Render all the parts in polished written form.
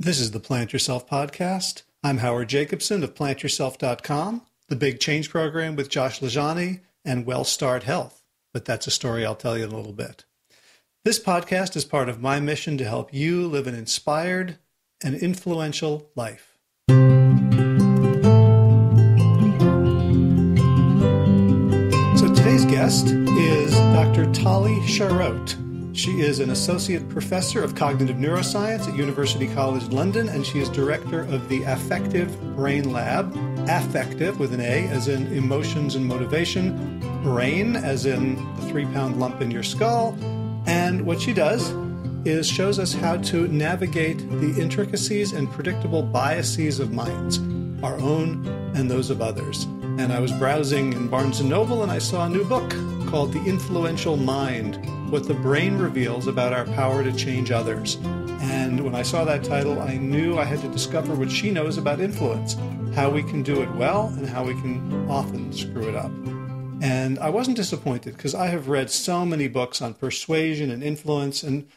This is the Plant Yourself podcast. I'm Howard Jacobson of plantyourself.com, the Big Change Program with Josh Lajani, and WellStart Health. But that's a story I'll tell you in a little bit. This podcast is part of my mission to help you live an inspired and influential life. So today's guest is Dr. Tali Sharot. She is an associate professor of cognitive neuroscience at University College London, and she is director of the Affective Brain Lab. Affective with an A, as in emotions and motivation. Brain, as in the 3-pound lump in your skull. And what she does is shows us how to navigate the intricacies and predictable biases of minds, our own and those of others. And I was browsing in Barnes & Noble and I saw a new book called The Influential Mind, What the Brain Reveals About Our Power to Change Others. And when I saw that title, I knew I had to discover what she knows about influence, how we can do it well and how we can often screw it up. And I wasn't disappointed because I have read so many books on persuasion and influence, and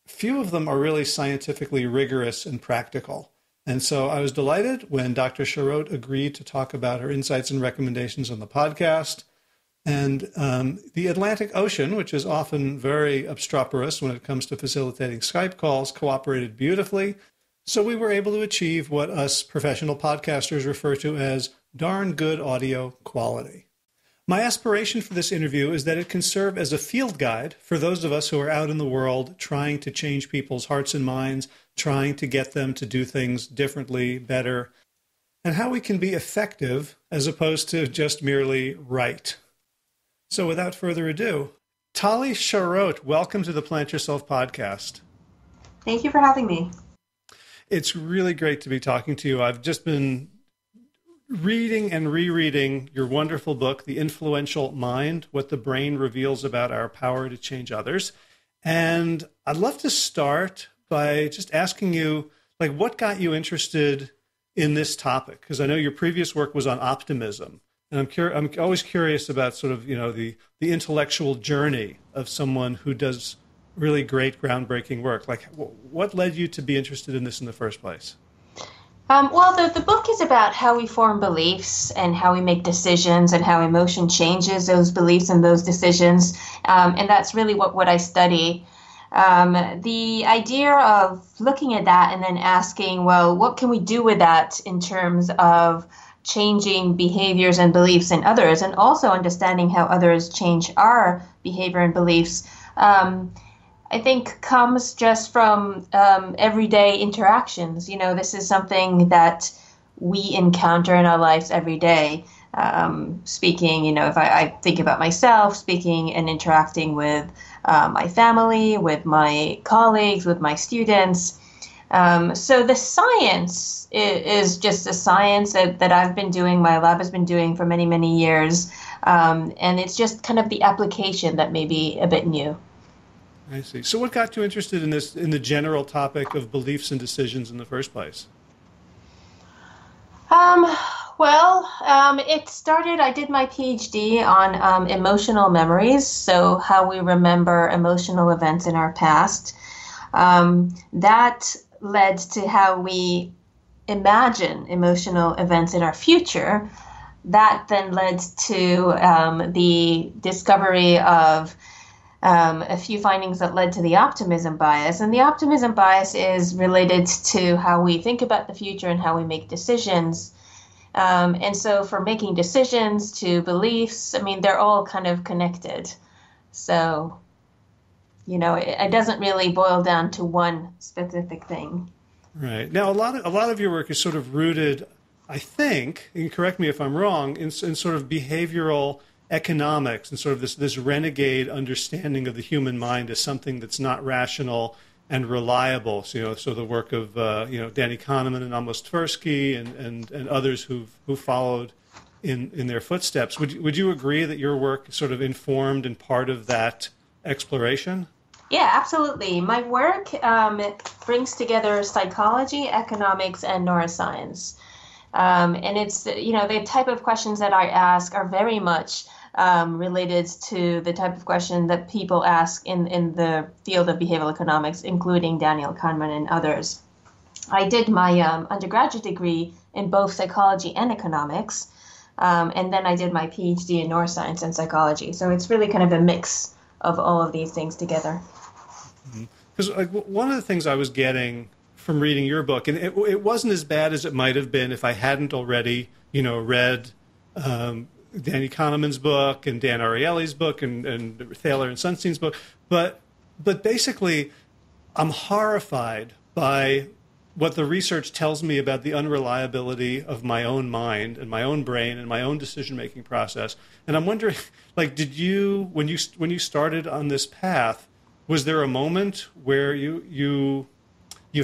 few of them are really scientifically rigorous and practical. And so I was delighted when Dr. Sharot agreed to talk about her insights and recommendations on the podcast. And the Atlantic Ocean, which is often very obstreperous when it comes to facilitating Skype calls, cooperated beautifully. So we were able to achieve what us professional podcasters refer to as darn good audio quality. My aspiration for this interview is that it can serve as a field guide for those of us who are out in the world trying to change people's hearts and minds, trying to get them to do things differently, better, and how we can be effective as opposed to just merely right. So without further ado, Tali Sharot, welcome to the Plant Yourself podcast. Thank you for having me. It's really great to be talking to you. I've just been reading and rereading your wonderful book, The Influential Mind, What the Brain Reveals About Our Power to Change Others. And I'd love to start by just asking you, what got you interested in this topic? Because I know your previous work was on optimism. And I'm always curious about sort of, the intellectual journey of someone who does really great groundbreaking work. What led you to be interested in this in the first place? The book is about how we form beliefs and how we make decisions and how emotion changes those beliefs and those decisions. And that's really what I study. The idea of looking at that and then asking, well, what can we do with that in terms of changing behaviors and beliefs in others, and also understanding how others change our behavior and beliefs, I think comes just from everyday interactions. This is something that we encounter in our lives every day. Speaking, if I think about myself, speaking and interacting with my family, with my colleagues, with my students. So the science is just a science that I've been doing, my lab has been doing for many, many years. And it's just kind of the application that may be a bit new. I see. So what got you interested in this, in the general topic of beliefs and decisions in the first place? It started, I did my PhD on emotional memories, so how we remember emotional events in our past. That led to how we imagine emotional events in our future. That then led to the discovery of a few findings that led to the optimism bias. And the optimism bias is related to how we think about the future and how we make decisions. And so for making decisions to beliefs, they're all kind of connected. So, it doesn't really boil down to one specific thing. Right. Now, a lot of your work is sort of rooted, I think, and correct me if I'm wrong, in sort of behavioral economics and sort of this renegade understanding of the human mind as something that's not rational and reliable. So, so the work of Danny Kahneman and Amos Tversky and others who followed in their footsteps. Would you agree that your work sort of informed and part of that exploration? Yeah, absolutely. My work brings together psychology, economics, and neuroscience. And it's, the type of questions that I ask are very much related to the type of question that people ask in the field of behavioral economics, including Daniel Kahneman and others. I did my undergraduate degree in both psychology and economics, and then I did my PhD in neuroscience and psychology. So it's really kind of a mix of all of these things together. Because one of the things I was getting from reading your book, and it wasn't as bad as it might have been if I hadn't already, read Danny Kahneman's book and Dan Ariely's book and Thaler and Sunstein's book. But basically, I'm horrified by what the research tells me about the unreliability of my own mind and my own brain and my own decision-making process. And I'm wondering, did you, when you started on this path, was there a moment where you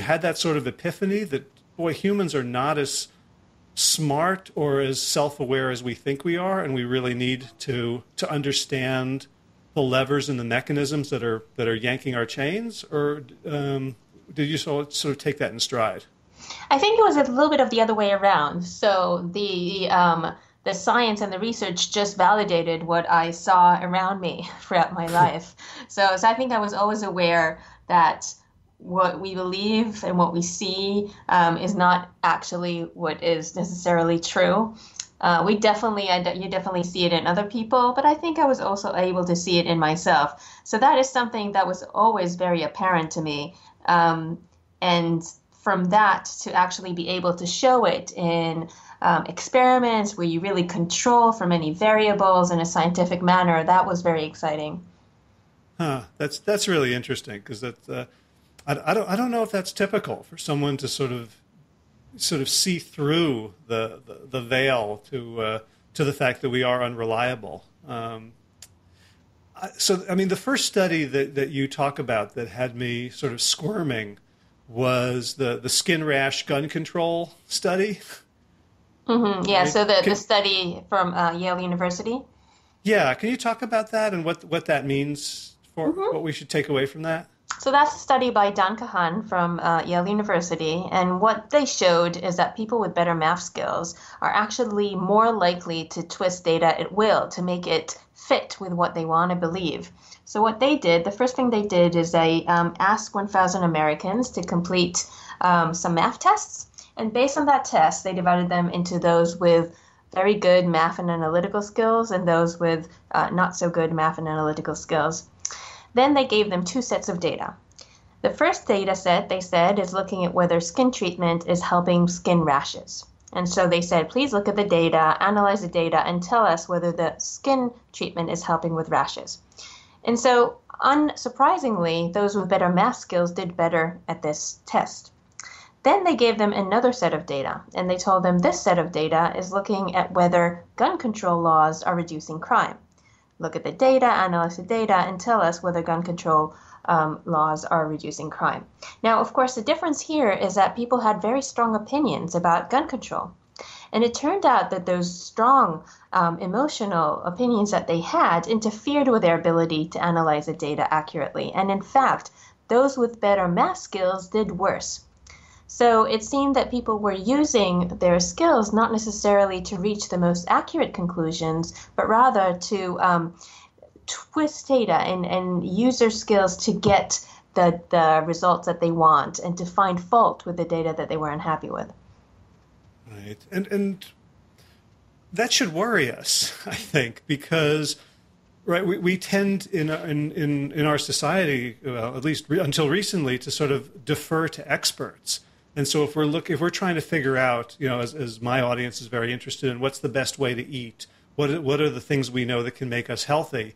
had that sort of epiphany that, boy, humans are not as smart or as self-aware as we think we are, and we really need to understand the levers and the mechanisms that are yanking our chains? Or did you sort of take that in stride? I think it was a little bit of the other way around. So the science and the research just validated what I saw around me throughout my life. So I think I was always aware that what we believe and what we see is not actually what is necessarily true. You definitely see it in other people, but I think I was also able to see it in myself. So that is something that was always very apparent to me. And from that to actually be able to show it in experiments where you really control for many variables in a scientific manner, that was very exciting. That's really interesting, because that I don't know if that's typical for someone to sort of see through the veil to the fact that we are unreliable. The first study that you talk about that had me sort of squirming was the skin rash gun control study. Mm-hmm. Yeah, right? So the study from Yale University. Yeah, can you talk about that and what that means for what we should take away from that? So that's a study by Dan Kahan from Yale University, and what they showed is that people with better math skills are actually more likely to twist data at will to make it fit with what they want to believe. So what they did, the first thing they did is they asked 1,000 Americans to complete some math tests, and based on that test, they divided them into those with very good math and analytical skills and those with not so good math and analytical skills. Then they gave them two sets of data. The first data set, they said, is looking at whether skin treatment is helping skin rashes. And so they said, please look at the data, analyze the data, and tell us whether the skin treatment is helping with rashes. And so, unsurprisingly, those with better math skills did better at this test. Then they gave them another set of data, and they told them this set of data is looking at whether gun control laws are reducing crime. Look at the data, analyze the data, and tell us whether gun control laws are reducing crime. Now, of course, the difference here is that people had very strong opinions about gun control. And it turned out that those strong emotional opinions that they had interfered with their ability to analyze the data accurately. And in fact, those with better math skills did worse. So it seemed that people were using their skills not necessarily to reach the most accurate conclusions, but rather to twist data and use their skills to get the results that they want and to find fault with the data that they were unhappy with. Right. And that should worry us, I think, because we tend in our society, well, at least until recently, to sort of defer to experts. And so if we're trying to figure out, as my audience is very interested in, what's the best way to eat, what are the things we know that can make us healthy,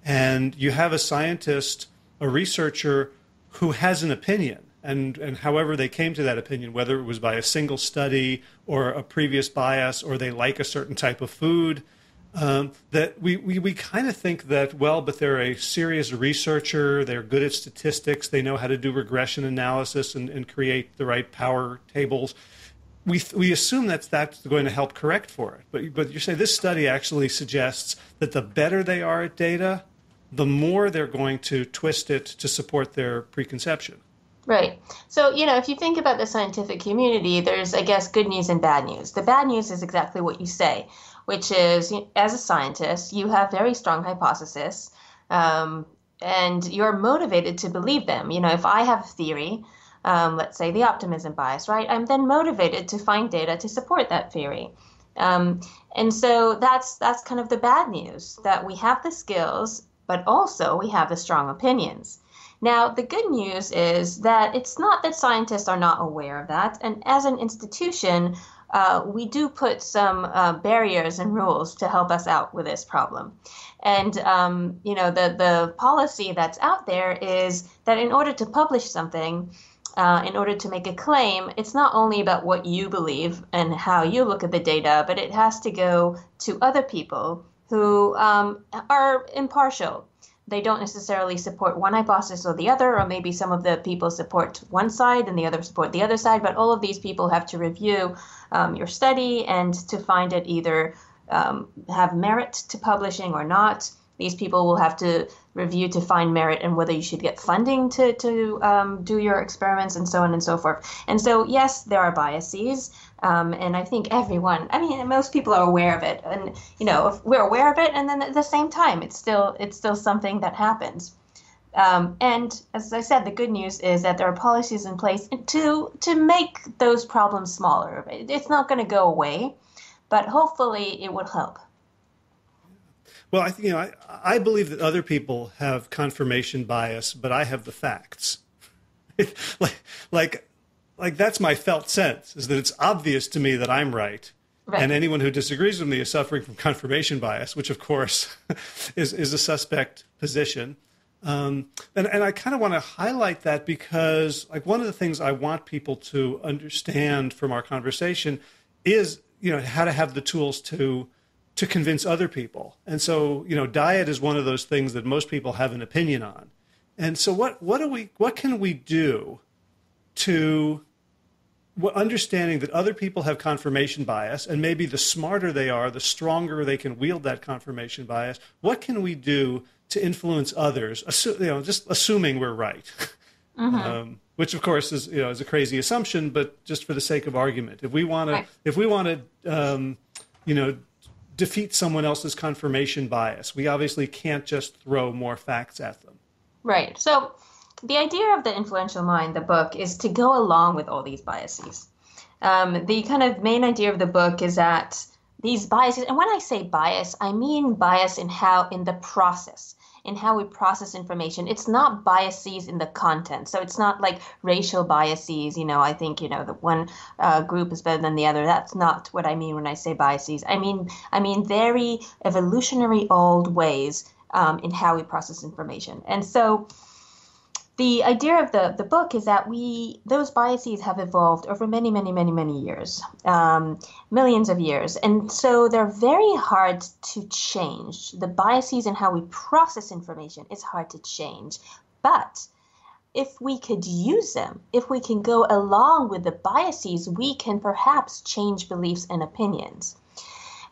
and you have a scientist, a researcher who has an opinion, and however they came to that opinion, whether it was by a single study or a previous bias, or they like a certain type of food, that we kind of think that, well, but they're a serious researcher, they're good at statistics, they know how to do regression analysis and create the right power tables. We assume that's going to help correct for it. But you say this study actually suggests that the better they are at data, the more they're going to twist it to support their preconception. Right. So, if you think about the scientific community, there's, I guess, good news and bad news. The bad news is exactly what you say, which is, as a scientist, you have very strong hypotheses, and you're motivated to believe them. If I have a theory, let's say the optimism bias, right? I'm then motivated to find data to support that theory. And so that's kind of the bad news, that we have the skills, but also we have the strong opinions. Now, the good news is that it's not that scientists are not aware of that. And as an institution, we do put some barriers and rules to help us out with this problem. And, the policy that's out there is that in order to publish something, in order to make a claim, it's not only about what you believe and how you look at the data, but it has to go to other people who are impartial. They don't necessarily support one hypothesis or the other, or maybe some of the people support one side and the other support the other side, but all of these people have to review your study and to find it either have merit to publishing or not. These people will have to review to find merit and whether you should get funding to do your experiments and so on and so forth. And so, yes, there are biases. And I think most people are aware of it. And, if we're aware of it, and then at the same time, it's still something that happens. And as I said, the good news is that there are policies in place to make those problems smaller. It's not going to go away, but hopefully it would help. Well, I believe that other people have confirmation bias, but I have the facts. like that's my felt sense, is that it's obvious to me that I'm right. And anyone who disagrees with me is suffering from confirmation bias, which of course is a suspect position. And I kind of want to highlight that because one of the things I want people to understand from our conversation is, how to have the tools to convince other people. And so, diet is one of those things that most people have an opinion on. And so what can we do to understanding that other people have confirmation bias, and maybe the smarter they are, the stronger they can wield that confirmation bias, what can we do to influence others, just assuming we're right? Mm-hmm. Which of course is a crazy assumption, but just for the sake of argument, if we want to defeat someone else's confirmation bias, we obviously can't just throw more facts at them. Right. So the idea of the influential mind, the book, is to go along with all these biases. The kind of main idea of the book is that these biases, and when I say bias, I mean bias in the process, in how we process information. It's not biases in the content. So it's not like racial biases. I think, the one group is better than the other. That's not what I mean when I say biases. I mean very evolutionary old ways in how we process information. And so the idea of the book is that those biases have evolved over many, many, many, many years, millions of years. And so they're very hard to change. The biases in how we process information is hard to change. But if we could use them, if we can go along with the biases, we can perhaps change beliefs and opinions.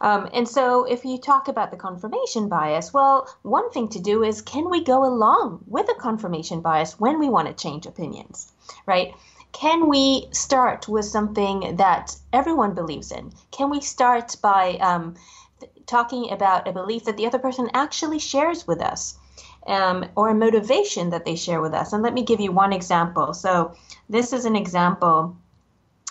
And so if you talk about the confirmation bias, well, one thing to do is, can we go along with the confirmation bias when we want to change opinions, right? Can we start with something that everyone believes in? Can we start by talking about a belief that the other person actually shares with us, or a motivation that they share with us? And let me give you one example. So this is an example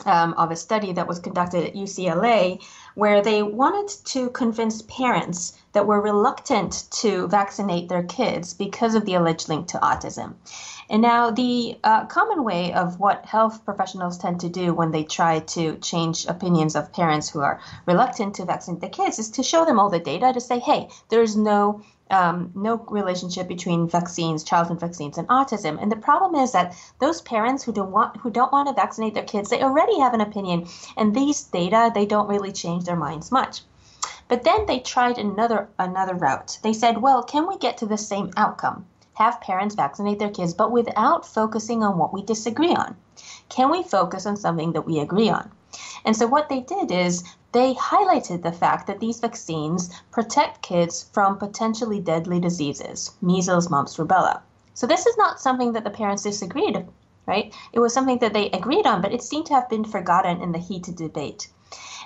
of a study that was conducted at UCLA, where they wanted to convince parents that were reluctant to vaccinate their kids because of the alleged link to autism. And now the common way of what health professionals tend to do when they try to change opinions of parents who are reluctant to vaccinate their kids is to show them all the data to say, hey, there's no relationship between childhood vaccines and autism. And the problem is that those parents who don't want to vaccinate their kids, they already have an opinion, and these data, they don't really change their minds much. But then they tried another route. They said, well, can we get to the same outcome? Have parents vaccinate their kids, but without focusing on what we disagree on? Can we focus on something that we agree on? And so what they did is they highlighted the fact that these vaccines protect kids from potentially deadly diseases, measles, mumps, rubella. So this is not something that the parents disagreed, right? It was something that they agreed on, but it seemed to have been forgotten in the heated debate.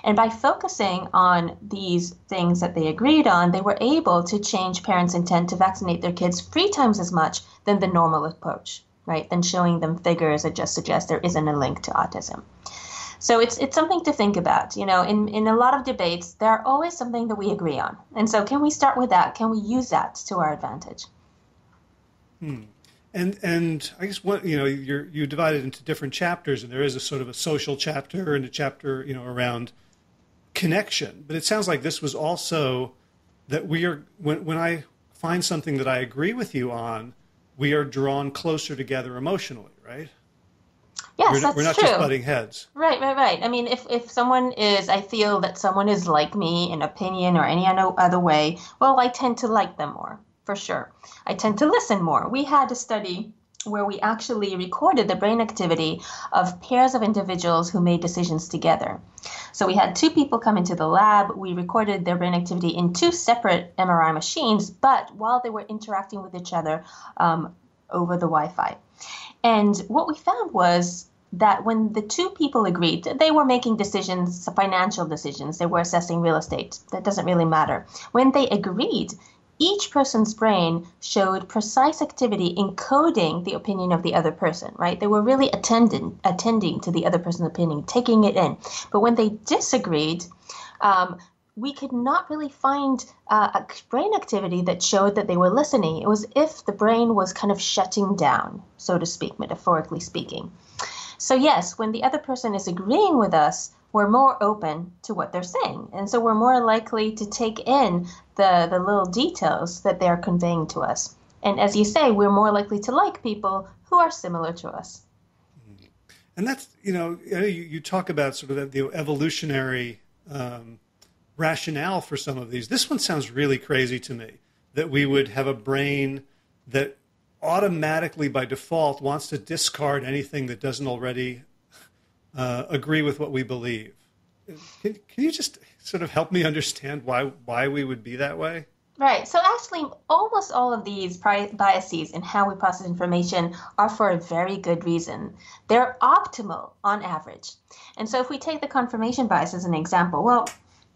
And by focusing on these things that they agreed on, they were able to change parents' intent to vaccinate their kids 3 times as much than the normal approach. right, than showing them figures that just suggest there isn't a link to autism. So it's something to think about. In a lot of debates, there are always something that we agree on. And so can we start with that? Can we use that to our advantage? And I guess you divide it into different chapters, and there is a sort of a social chapter and a chapter, around connection. But it sounds like this was also that we are, when I find something that I agree with you on, we are drawn closer together emotionally, right? Yes, we're not true. Just butting heads. Right. I mean, if I feel that someone is like me in opinion or any other way, well, I tend to like them more, for sure. I tend to listen more. We had a study where we actually recorded the brain activity of pairs of individuals who made decisions together. So we had two people come into the lab. We recorded their brain activity in two separate MRI machines, but while they were interacting with each other over the Wi-Fi. And what we found was that when the two people agreed, they were making decisions, financial decisions, they were assessing real estate. That doesn't really matter. When they agreed, each person's brain showed precise activity encoding the opinion of the other person, right? They were really attending to the other person's opinion, taking it in. But when they disagreed, we could not really find a brain activity that showed that they were listening. It was if the brain was kind of shutting down, so to speak, metaphorically speaking. So yes, when the other person is agreeing with us, we're more open to what they're saying. And so we're more likely to take in the little details that they're conveying to us. And as you say, we're more likely to like people who are similar to us. And that's, you talk about sort of the evolutionary rationale for some of these. This one sounds really crazy to me, that we would have a brain that automatically by default wants to discard anything that doesn't already agree with what we believe. Can you just sort of help me understand why we would be that way? Right. So actually, almost all of these biases in how we process information are for a very good reason. They're optimal on average. And so if we take the confirmation bias as an example, well,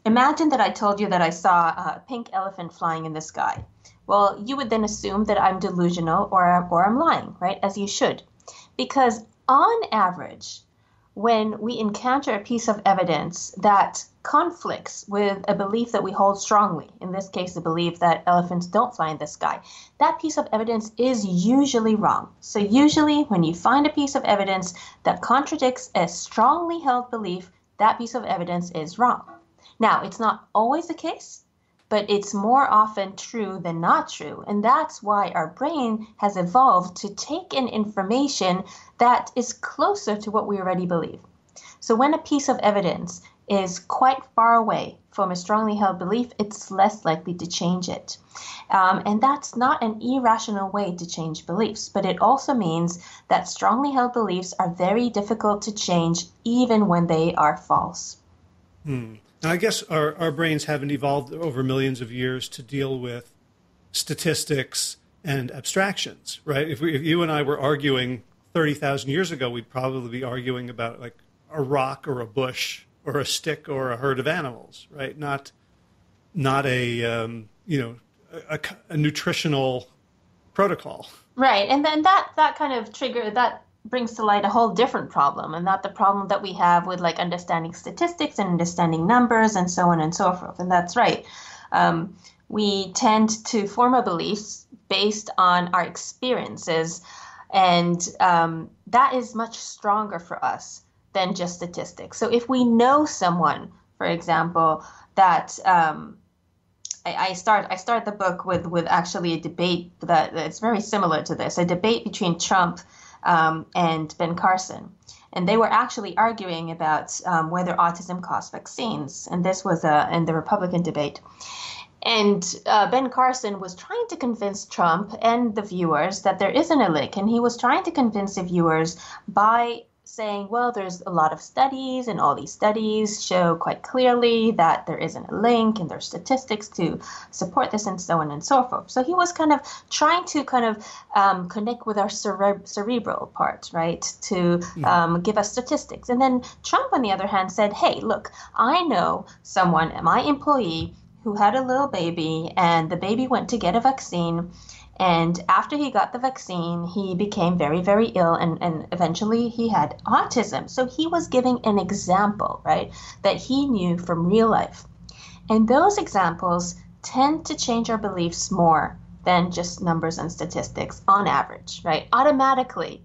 imagine that I told you that I saw a pink elephant flying in the sky. Well, you would then assume that I'm delusional or I'm lying, right? As you should. Because on average, when we encounter a piece of evidence that conflicts with a belief that we hold strongly, in this case, the belief that elephants don't fly in the sky, that piece of evidence is usually wrong. So usually when you find a piece of evidence that contradicts a strongly held belief, that piece of evidence is wrong. Now, it's not always the case, but it's more often true than not true. And that's why our brain has evolved to take in information that is closer to what we already believe. So when a piece of evidence is quite far away from a strongly held belief, it's less likely to change it. And that's not an irrational way to change beliefs, but it also means that strongly held beliefs are very difficult to change even when they are false. Now, I guess our brains haven't evolved over millions of years to deal with statistics and abstractions, right? If you and I were arguing 30,000 years ago, we'd probably be arguing about like a rock or a bush or a stick or a herd of animals, right? Not a nutritional protocol. Right, and then that kind of that brings to light a whole different problem, and not the problem that we have with like understanding statistics and understanding numbers and so on and so forth. And that's right. We tend to form our beliefs based on our experiences, and that is much stronger for us than just statistics. So if we know someone, for example, that I start the book with actually a debate that's very similar to this, a debate between Trump and Ben Carson. And they were actually arguing about whether autism caused vaccines. And this was in the Republican debate. And Ben Carson was trying to convince Trump and the viewers that there isn't a link. And he was trying to convince the viewers by saying, well, there's a lot of studies, and all these studies show quite clearly that there isn't a link, and there's statistics to support this, and so on and so forth. So he was kind of trying to connect with our cerebral part, right, to give us statistics. And then Trump, on the other hand, said, hey, look, I know someone, my employee, who had a little baby, and the baby went to get a vaccine, And after he got the vaccine, he became very, very ill, and eventually he had autism. So he was giving an example, right, that he knew from real life. And those examples tend to change our beliefs more than just numbers and statistics on average, right? Automatically,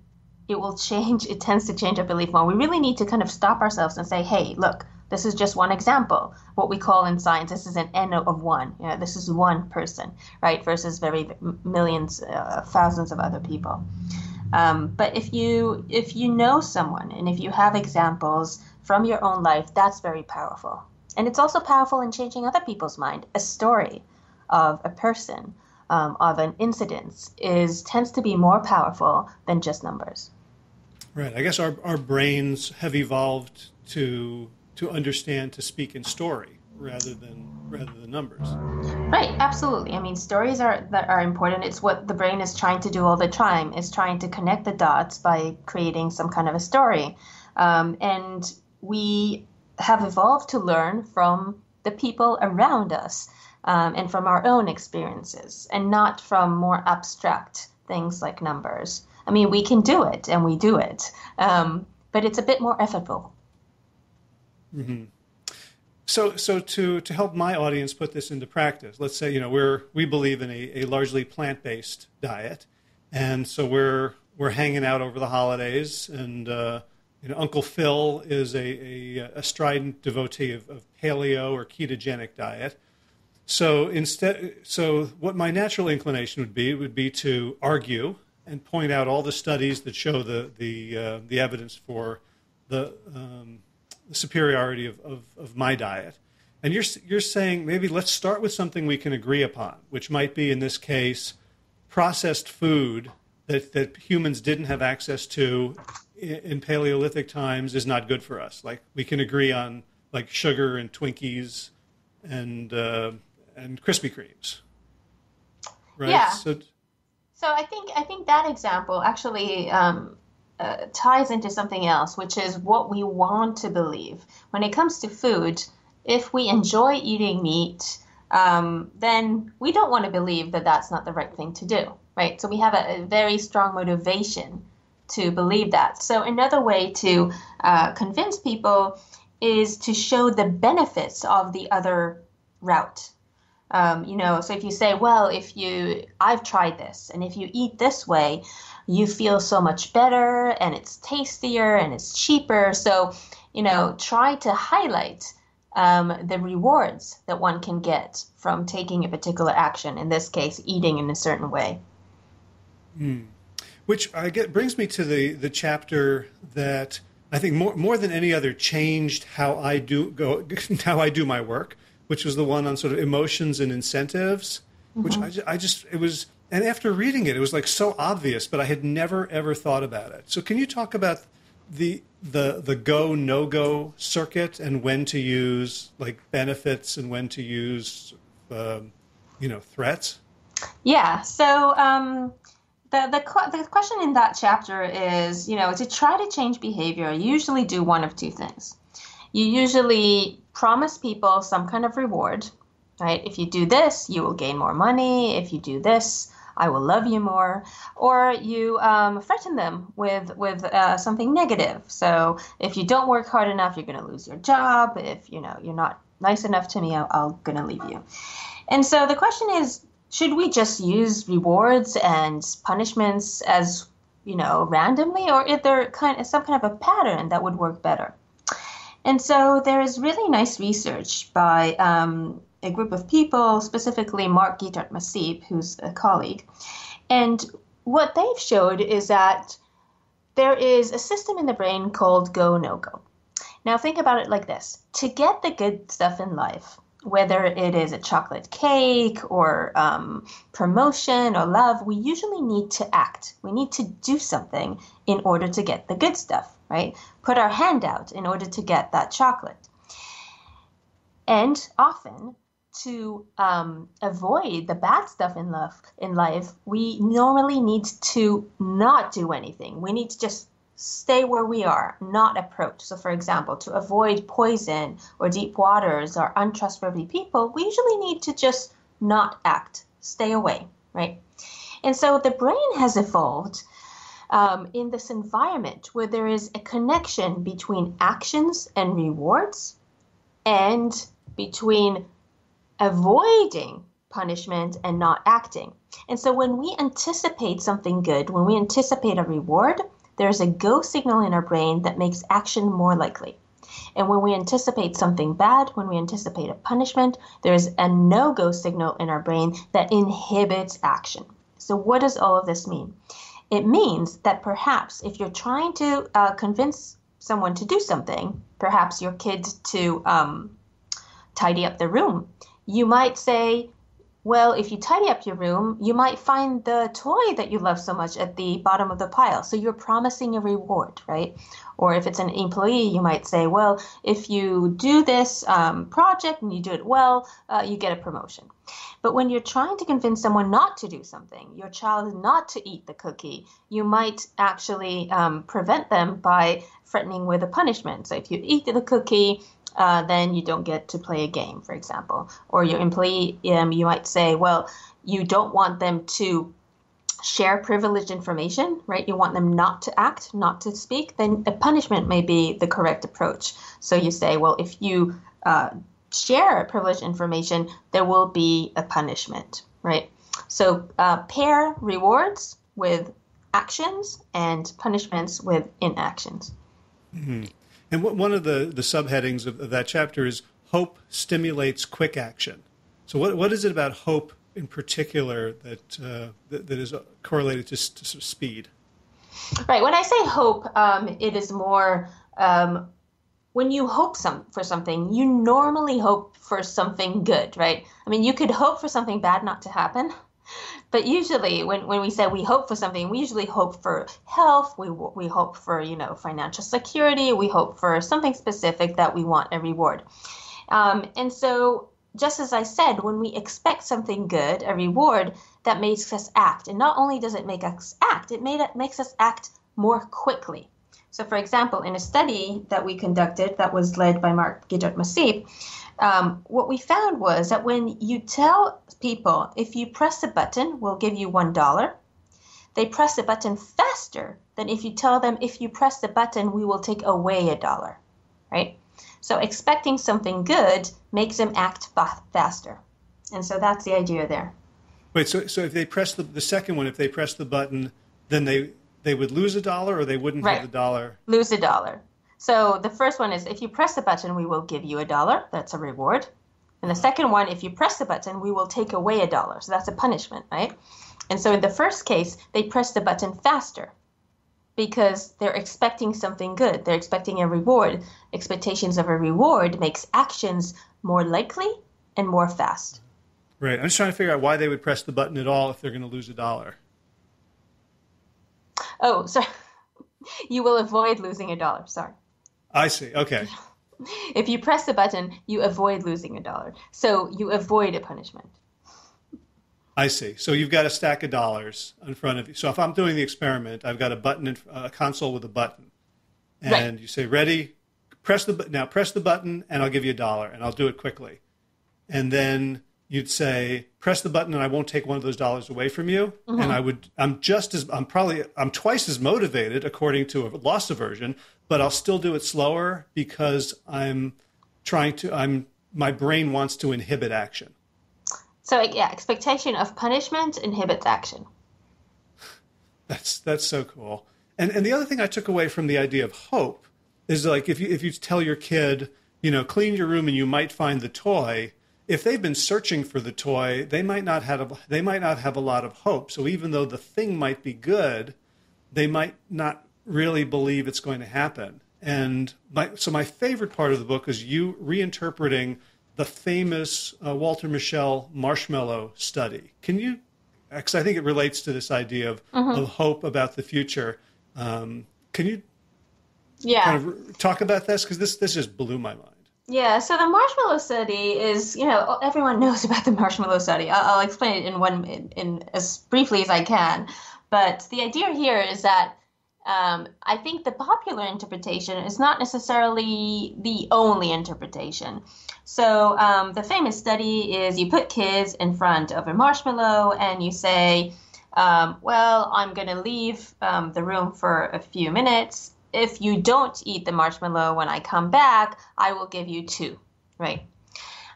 it tends to change our belief more. We really need to kind of stop ourselves and say, hey, look, this is just one example. What we call in science, this is an N of one. You know, this is one person, right? Versus millions, thousands of other people. But if you know someone and if you have examples from your own life, that's very powerful. And it's also powerful in changing other people's mind. A story of a person, of an incident, tends to be more powerful than just numbers. Right. I guess our brains have evolved to understand, to speak in story rather than numbers. Right. Absolutely. I mean, stories are important. It's what the brain is trying to do all the time. It's trying to connect the dots by creating some kind of a story. And we have evolved to learn from the people around us, and from our own experiences, and not from more abstract things like numbers. I mean, we can do it, and we do it, but it's a bit more effortful. Mm-hmm. So to help my audience put this into practice, let's say we believe in a largely plant-based diet, and so we're hanging out over the holidays, and Uncle Phil is a strident devotee of paleo or ketogenic diet. So what my natural inclination would be to argue and point out all the studies that show the evidence for the superiority of my diet. And you're saying maybe let's start with something we can agree upon, which might be in this case processed food that humans didn't have access to in Paleolithic times is not good for us. Like we can agree on like sugar and Twinkies and Krispy Kremes, right? Yeah. So I think that example actually ties into something else, which is what we want to believe. When it comes to food, if we enjoy eating meat, then we don't want to believe that that's not the right thing to do, right? So we have a very strong motivation to believe that. So another way to convince people is to show the benefits of the other route. So if you say, well, I've tried this, and if you eat this way, you feel so much better, and it's tastier, and it's cheaper. So, try to highlight the rewards that one can get from taking a particular action, in this case, eating in a certain way. Which brings me to the chapter that I think more than any other changed how I do my work, which was the one on sort of emotions and incentives, which it was, and after reading it, it was like so obvious, but I had never ever thought about it. So can you talk about the go no go circuit and when to use like benefits and when to use threats? Yeah. So the question in that chapter is, to try to change behavior, you usually do one of two things. You usually promise people some kind of reward, right? If you do this, you will gain more money. If you do this, I will love you more. Or you threaten them with something negative. So if you don't work hard enough, you're going to lose your job. If you're not nice enough to me, I'm going to leave you. And so the question is, should we just use rewards and punishments as randomly, or is there some kind of a pattern that would work better? And so there is really nice research by a group of people, specifically Mark Guitart-Massib, who's a colleague. And what they've showed is that there is a system in the brain called go-no-go. Now think about it like this. To get the good stuff in life, whether it is a chocolate cake or promotion or love, we usually need to act. We need to do something in order to get the good stuff, right? Put our hand out in order to get that chocolate. And often, to avoid the bad stuff in life, we normally need to not do anything. We need to just stay where we are, not approach. So for example, to avoid poison or deep waters or untrustworthy people, we usually need to just not act, stay away, right? And so the brain has evolved in this environment where there is a connection between actions and rewards and between avoiding punishment and not acting. And so when we anticipate something good, when we anticipate a reward, there's a go signal in our brain that makes action more likely. And when we anticipate something bad, when we anticipate a punishment, there's a no-go signal in our brain that inhibits action. So what does all of this mean? It means that perhaps if you're trying to convince someone to do something, perhaps your kid to tidy up the room, you might say, well, if you tidy up your room, you might find the toy that you love so much at the bottom of the pile. So you're promising a reward, right? Or if it's an employee, you might say, well, if you do this project and you do it well, you get a promotion. But when you're trying to convince someone not to do something, your child not to eat the cookie, you might actually prevent them by threatening with a punishment. So if you eat the cookie, then you don't get to play a game, for example. Or your employee, you might say, well, you don't want them to share privileged information, right? You want them not to act, not to speak, then a punishment may be the correct approach. So you say, well, if you share privileged information, there will be a punishment, right? So pair rewards with actions and punishments with inactions. Mm-hmm. And one of the subheadings of that chapter is hope stimulates quick action. So what is it about hope in particular that is correlated to speed? Right. When I say hope, it is more when you hope for something, you normally hope for something good, right? I mean, you could hope for something bad not to happen. But usually when we say we hope for something, we usually hope for health, we hope for, financial security, we hope for something specific that we want a reward. And so just as I said, when we expect something good, a reward, that makes us act. And not only does it make us act, it makes us act more quickly. So for example, in a study that we conducted that was led by Mark Gidot-Massif, what we found was that when you tell people, if you press a button, we'll give you $1, they press the button faster than if you tell them, if you press the button, we will take away $1, right? So expecting something good makes them act faster. And so that's the idea there. Wait, so if they press the second one, if they press the button, then they would lose $1 or they wouldn't have the dollar? Lose $1. So the first one is, if you press the button, we will give you $1. That's a reward. And the second one, if you press the button, we will take away $1. So that's a punishment, right? And so in the first case, they press the button faster because they're expecting something good. They're expecting a reward. Expectations of a reward makes actions more likely and more fast. Right. I'm just trying to figure out why they would press the button at all if they're going to lose $1. Oh, sorry. You will avoid losing $1. Sorry. I see. Okay. If you press the button, you avoid losing $1. So you avoid a punishment. I see. So you've got a stack of dollars in front of you. So if I'm doing the experiment, I've got a button, a console with a button. And right. You say, ready, press the button and I'll give you $1 and I'll do it quickly. And then you'd say, press the button and I won't take one of those dollars away from you. Mm-hmm. And I'm twice as motivated according to a loss aversion, but I'll still do it slower because my brain wants to inhibit action. So yeah, expectation of punishment inhibits action. That's so cool. And the other thing I took away from the idea of hope is like if you tell your kid, clean your room and you might find the toy. If they've been searching for the toy, they might not have a lot of hope. So even though the thing might be good, they might not really believe it's going to happen. And my favorite part of the book is you reinterpreting the famous Walter Mischel marshmallow study. Can you, because I think it relates to this idea of hope about the future. Can you kind of talk about this? Because this just blew my mind. Yeah, so the marshmallow study is, everyone knows about the marshmallow study. I'll explain it in as briefly as I can. But the idea here is that I think the popular interpretation is not necessarily the only interpretation. So the famous study is you put kids in front of a marshmallow and you say, well, I'm going to leave the room for a few minutes. If you don't eat the marshmallow when I come back, I will give you 2, right?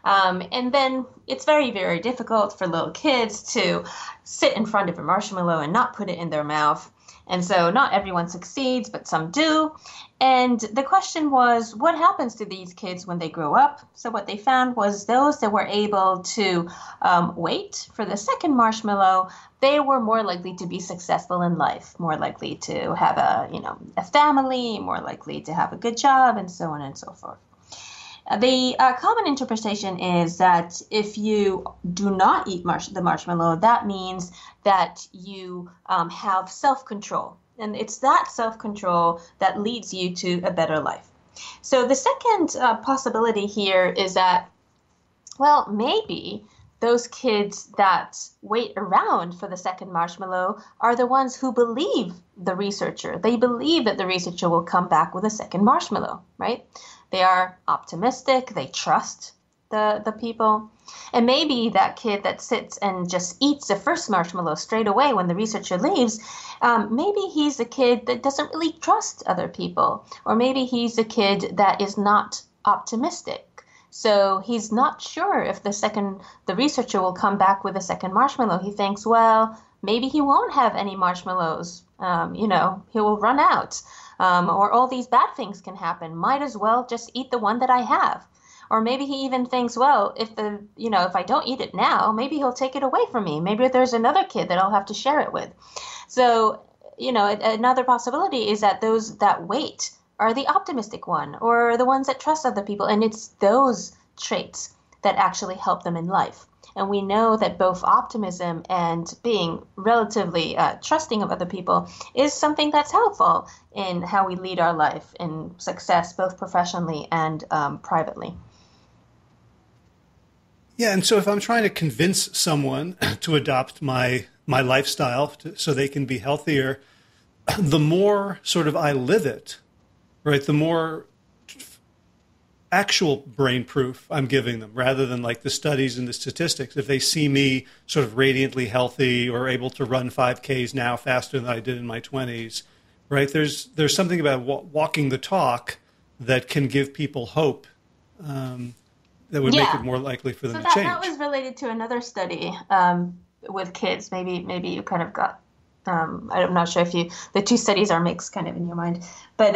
And then it's very, very difficult for little kids to sit in front of a marshmallow and not put it in their mouth. And so not everyone succeeds, but some do. And the question was, what happens to these kids when they grow up? So what they found was those that were able to wait for the second marshmallow, they were more likely to be successful in life, more likely to have a family, more likely to have a good job, and so on and so forth. The common interpretation is that if you do not eat the marshmallow, that means that you have self-control. And it's that self-control that leads you to a better life. So the second possibility here is that, well, maybe those kids that wait around for the second marshmallow are the ones who believe the researcher. They believe that the researcher will come back with a second marshmallow, right? They are optimistic. They trust the people. And maybe that kid that sits and just eats the first marshmallow straight away when the researcher leaves, maybe he's a kid that doesn't really trust other people. Or maybe he's a kid that is not optimistic. So he's not sure if the researcher will come back with a second marshmallow. He thinks, well, maybe he won't have any marshmallows. He will run out. Or all these bad things can happen. Might as well just eat the one that I have. Or maybe he even thinks, well, if I don't eat it now, maybe he'll take it away from me. Maybe there's another kid that I'll have to share it with. So, another possibility is that those that wait are the optimistic one or the ones that trust other people. And it's those traits that actually help them in life. And we know that both optimism and being relatively trusting of other people is something that's helpful in how we lead our life in success, both professionally and privately. Yeah, and so if I'm trying to convince someone to adopt my lifestyle so they can be healthier, the more sort of I live it, right, the more actual brain proof I'm giving them rather than like the studies and the statistics. If they see me sort of radiantly healthy or able to run 5Ks now faster than I did in my 20s, right? There's something about walking the talk that can give people hope that would make it more likely for them to change. That was related to another study with kids. Maybe you kind of got I'm not sure if the two studies are mixed kind of in your mind. But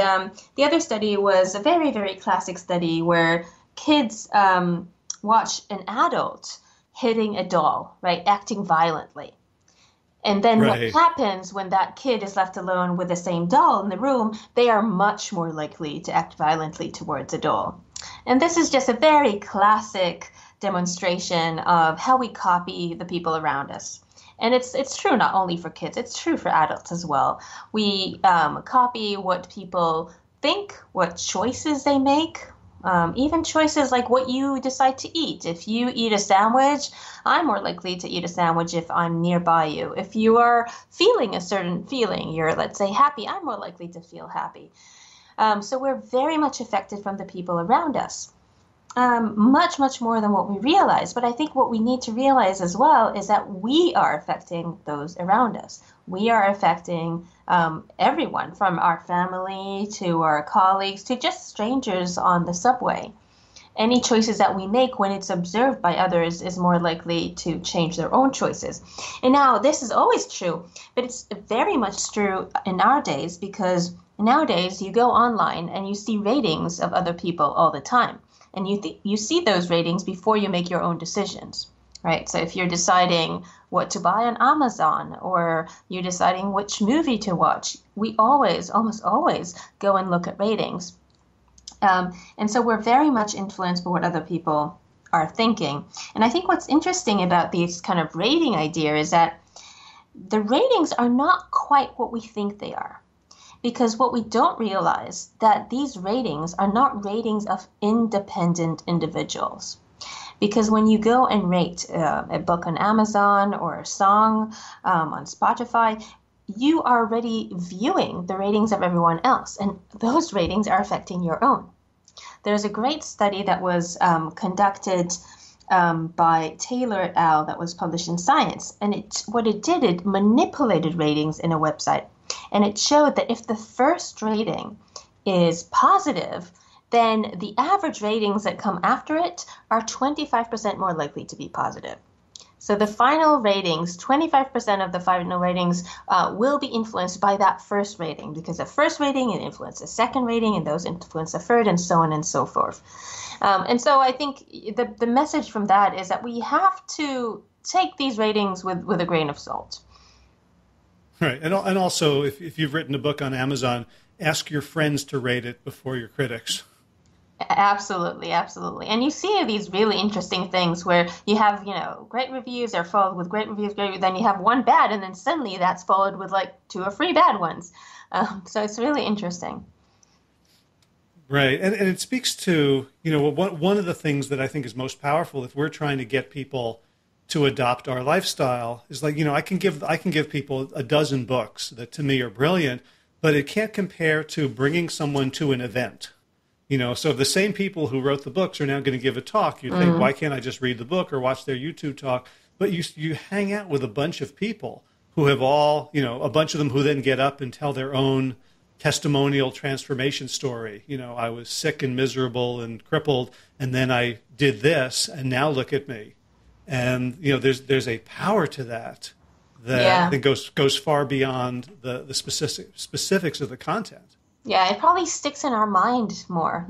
the other study was a very, very classic study where kids watch an adult hitting a doll, right, acting violently. And then what happens when that kid is left alone with the same doll in the room, they are much more likely to act violently towards a doll. And this is just a very classic demonstration of how we copy the people around us. And it's true not only for kids, it's true for adults as well. We copy what people think, what choices they make, even choices like what you decide to eat. If you eat a sandwich, I'm more likely to eat a sandwich if I'm nearby you. If you are feeling a certain feeling, you're, let's say, happy, I'm more likely to feel happy. So we're very much affected from the people around us. Much, much more than what we realize. But I think what we need to realize as well is that we are affecting those around us. We are affecting everyone from our family to our colleagues to just strangers on the subway. Any choices that we make when it's observed by others is more likely to change their own choices. And now this is always true, but it's very much true in our days because nowadays you go online and you see ratings of other people all the time. And you see those ratings before you make your own decisions, right? So if you're deciding what to buy on Amazon or you're deciding which movie to watch, we almost always go and look at ratings. And so we're very much influenced by what other people are thinking. And I think what's interesting about these kind of rating idea is that the ratings are not quite what we think they are. Because what we don't realize that these ratings are not ratings of independent individuals. Because when you go and rate a book on Amazon or a song on Spotify, you are already viewing the ratings of everyone else, and those ratings are affecting your own. There's a great study that was conducted by Taylor et al. That was published in Science. And it manipulated ratings in a website. And it showed that if the first rating is positive, then the average ratings that come after it are 25% more likely to be positive. So the final ratings, 25% of the final ratings will be influenced by that first rating, because the first rating it influences the second rating, and those influence the third, and so on and so forth. And so I think the message from that is that we have to take these ratings with a grain of salt. Right. And also, if you've written a book on Amazon, ask your friends to rate it before your critics. Absolutely, absolutely. And you see these really interesting things where you have, great reviews are followed with great reviews, then you have one bad, and then suddenly that's followed with like 2 or 3 bad ones. So it's really interesting. Right. And it speaks to, one of the things that I think is most powerful if we're trying to get people to adopt our lifestyle is like, I can give people a dozen books that to me are brilliant, but it can't compare to bringing someone to an event. So the same people who wrote the books are now going to give a talk. You'd think, why can't I just read the book or watch their YouTube talk? But you hang out with a bunch of people who have all, a bunch of them who then get up and tell their own testimonial transformation story. I was sick and miserable and crippled, and then I did this, and now look at me. And, there's a power to that I think goes far beyond the specifics of the content. Yeah, it probably sticks in our mind more,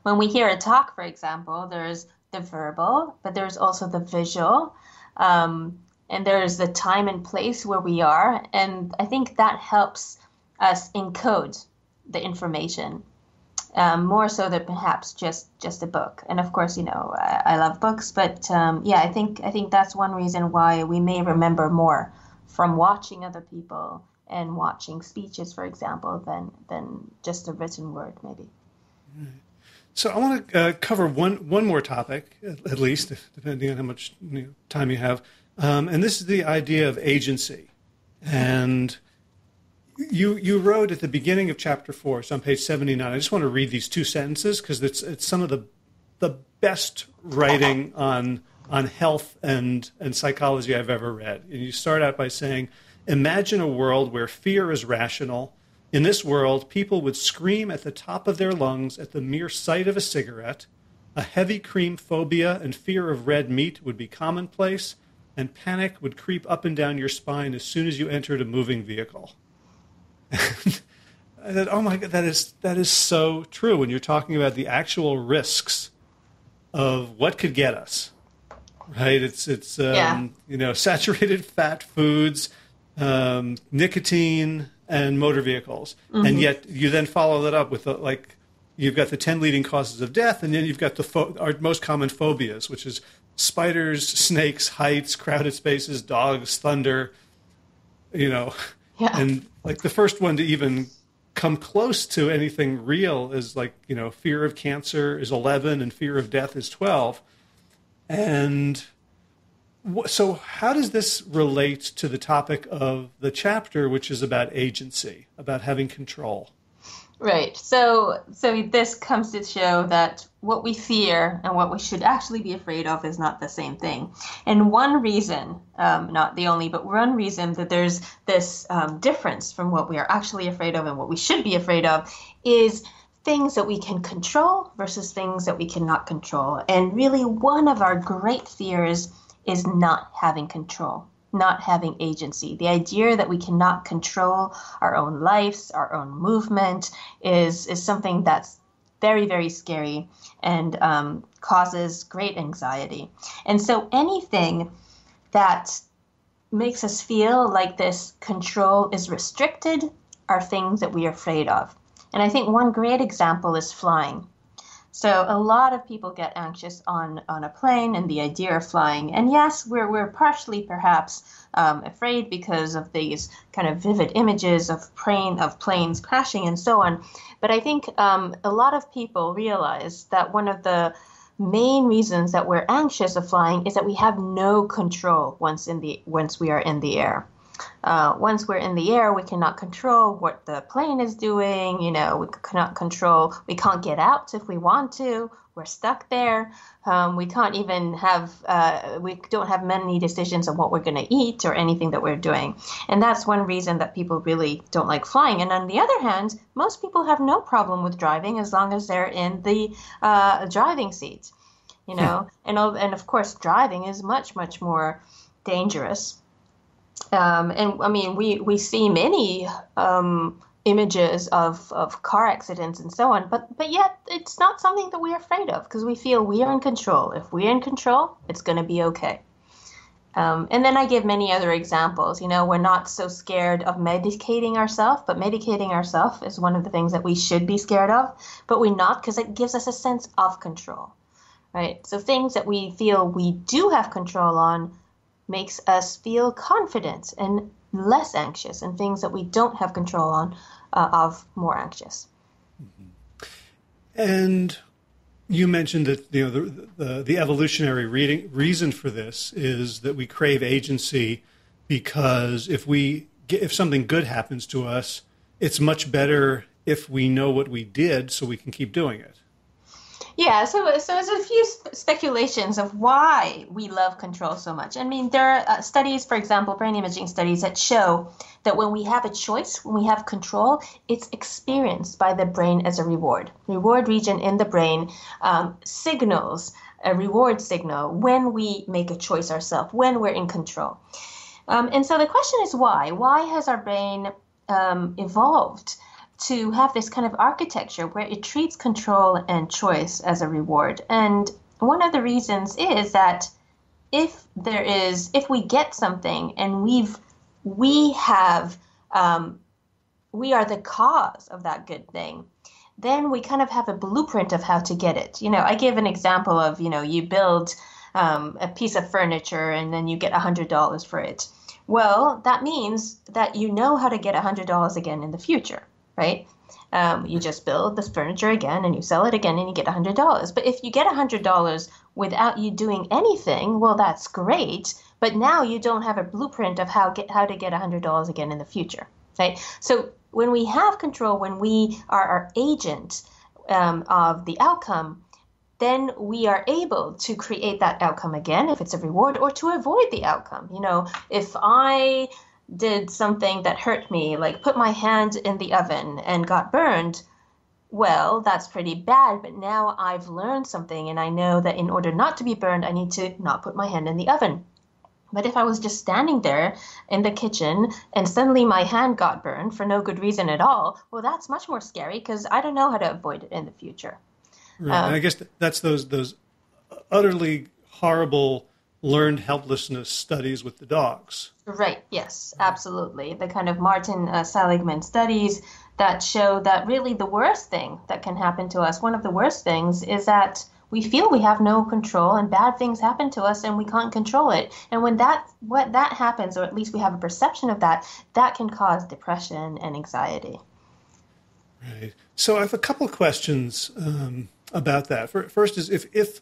When we hear a talk, for example, there's the verbal, but there's also the visual, and there's the time and place where we are. And I think that helps us encode the information more so than perhaps just a book. And of course, I love books, but I think that's one reason why we may remember more from watching other people and watching speeches, for example, than just a written word, maybe. So I want to cover one more topic, at least, depending on how much time you have. And this is the idea of agency. And you wrote at the beginning of chapter 4, so on page 79. I just want to read these 2 sentences because it's some of the best writing on health and psychology I've ever read. And you start out by saying, imagine a world where fear is rational. In this world, people would scream at the top of their lungs at the mere sight of a cigarette. A heavy cream phobia and fear of red meat would be commonplace, and panic would creep up and down your spine as soon as you entered a moving vehicle. And I thought, oh my God, that is so true when you're talking about the actual risks of what could get us, right? It's saturated fat foods, nicotine, and motor vehicles. Mm-hmm. And yet you then follow that up with you've got the 10 leading causes of death, and then you've got our most common phobias, which is spiders, snakes, heights, crowded spaces, dogs, thunder, And like the first one to even come close to anything real is fear of cancer is 11 and fear of death is 12. And so how does this relate to the topic of the chapter, which is about agency, about having control? Right. So this comes to show that what we fear and what we should actually be afraid of is not the same thing. And one reason, not the only, but one reason that there's this difference from what we are actually afraid of and what we should be afraid of is things that we can control versus things that we cannot control. And really one of our great fears is not having control, not having agency. The idea that we cannot control our own lives, our own movement is something that's very, very scary and causes great anxiety. And so anything that makes us feel like this control is restricted are things that we are afraid of. And I think one great example is flying. So a lot of people get anxious on a plane and the idea of flying. And yes, we're partially perhaps afraid because of these kind of vivid images of planes crashing and so on. But I think a lot of people realize that one of the main reasons that we're anxious of flying is that we have no control once we are in the air. Once we're in the air, we cannot control what the plane is doing. We cannot control, we can't get out if we want to. We're stuck there. We can't even we don't have many decisions on what we're going to eat or anything that we're doing. And that's one reason that people really don't like flying. And on the other hand, most people have no problem with driving as long as they're in the driving seat, and of course, driving is much, much more dangerous. And I mean, we see many images of car accidents and so on, but yet it's not something that we're afraid of because we feel we are in control. If we're in control, it's going to be okay. And then I give many other examples. We're not so scared of medicating ourselves, but medicating ourselves is one of the things that we should be scared of, but we're not because it gives us a sense of control, right? So things that we feel we do have control on makes us feel confident and less anxious, and things that we don't have control on of more anxious. Mm-hmm. And you mentioned that the evolutionary reason for this is that we crave agency because if something good happens to us, it's much better if we know what we did so we can keep doing it. Yeah, so there's a few speculations of why we love control so much. I mean, there are studies, for example, brain imaging studies that show that when we have a choice, when we have control, it's experienced by the brain as a reward. Reward region in the brain signals a reward signal when we make a choice ourselves, when we're in control. And so the question is why? Why has our brain evolved to have this kind of architecture where it treats control and choice as a reward? And one of the reasons is that if we get something and we are the cause of that good thing, then we kind of have a blueprint of how to get it. I give an example of, you build a piece of furniture and then you get $100 for it. Well, that means that you know how to get $100 again in the future. Right? You just build this furniture again and you sell it again and you get $100. But if you get $100 without you doing anything, well, that's great. But now you don't have a blueprint of how to get $100 again in the future. Right? So when we have control, when we are our agent of the outcome, then we are able to create that outcome again if it's a reward, or to avoid the outcome. If I did something that hurt me, like put my hand in the oven and got burned, well, that's pretty bad, but now I've learned something and I know that in order not to be burned, I need to not put my hand in the oven. But if I was just standing there in the kitchen and suddenly my hand got burned for no good reason at all, well, that's much more scary because I don't know how to avoid it in the future. Right. And I guess that's those utterly horrible learned helplessness studies with the dogs. Right. Yes, absolutely. The kind of Martin Seligman studies that show that really the worst thing that can happen to us, one of the worst things, is that we feel we have no control and bad things happen to us and we can't control it. And when that happens, or at least we have a perception of that, that can cause depression and anxiety. Right. So I have a couple of questions about that. First is if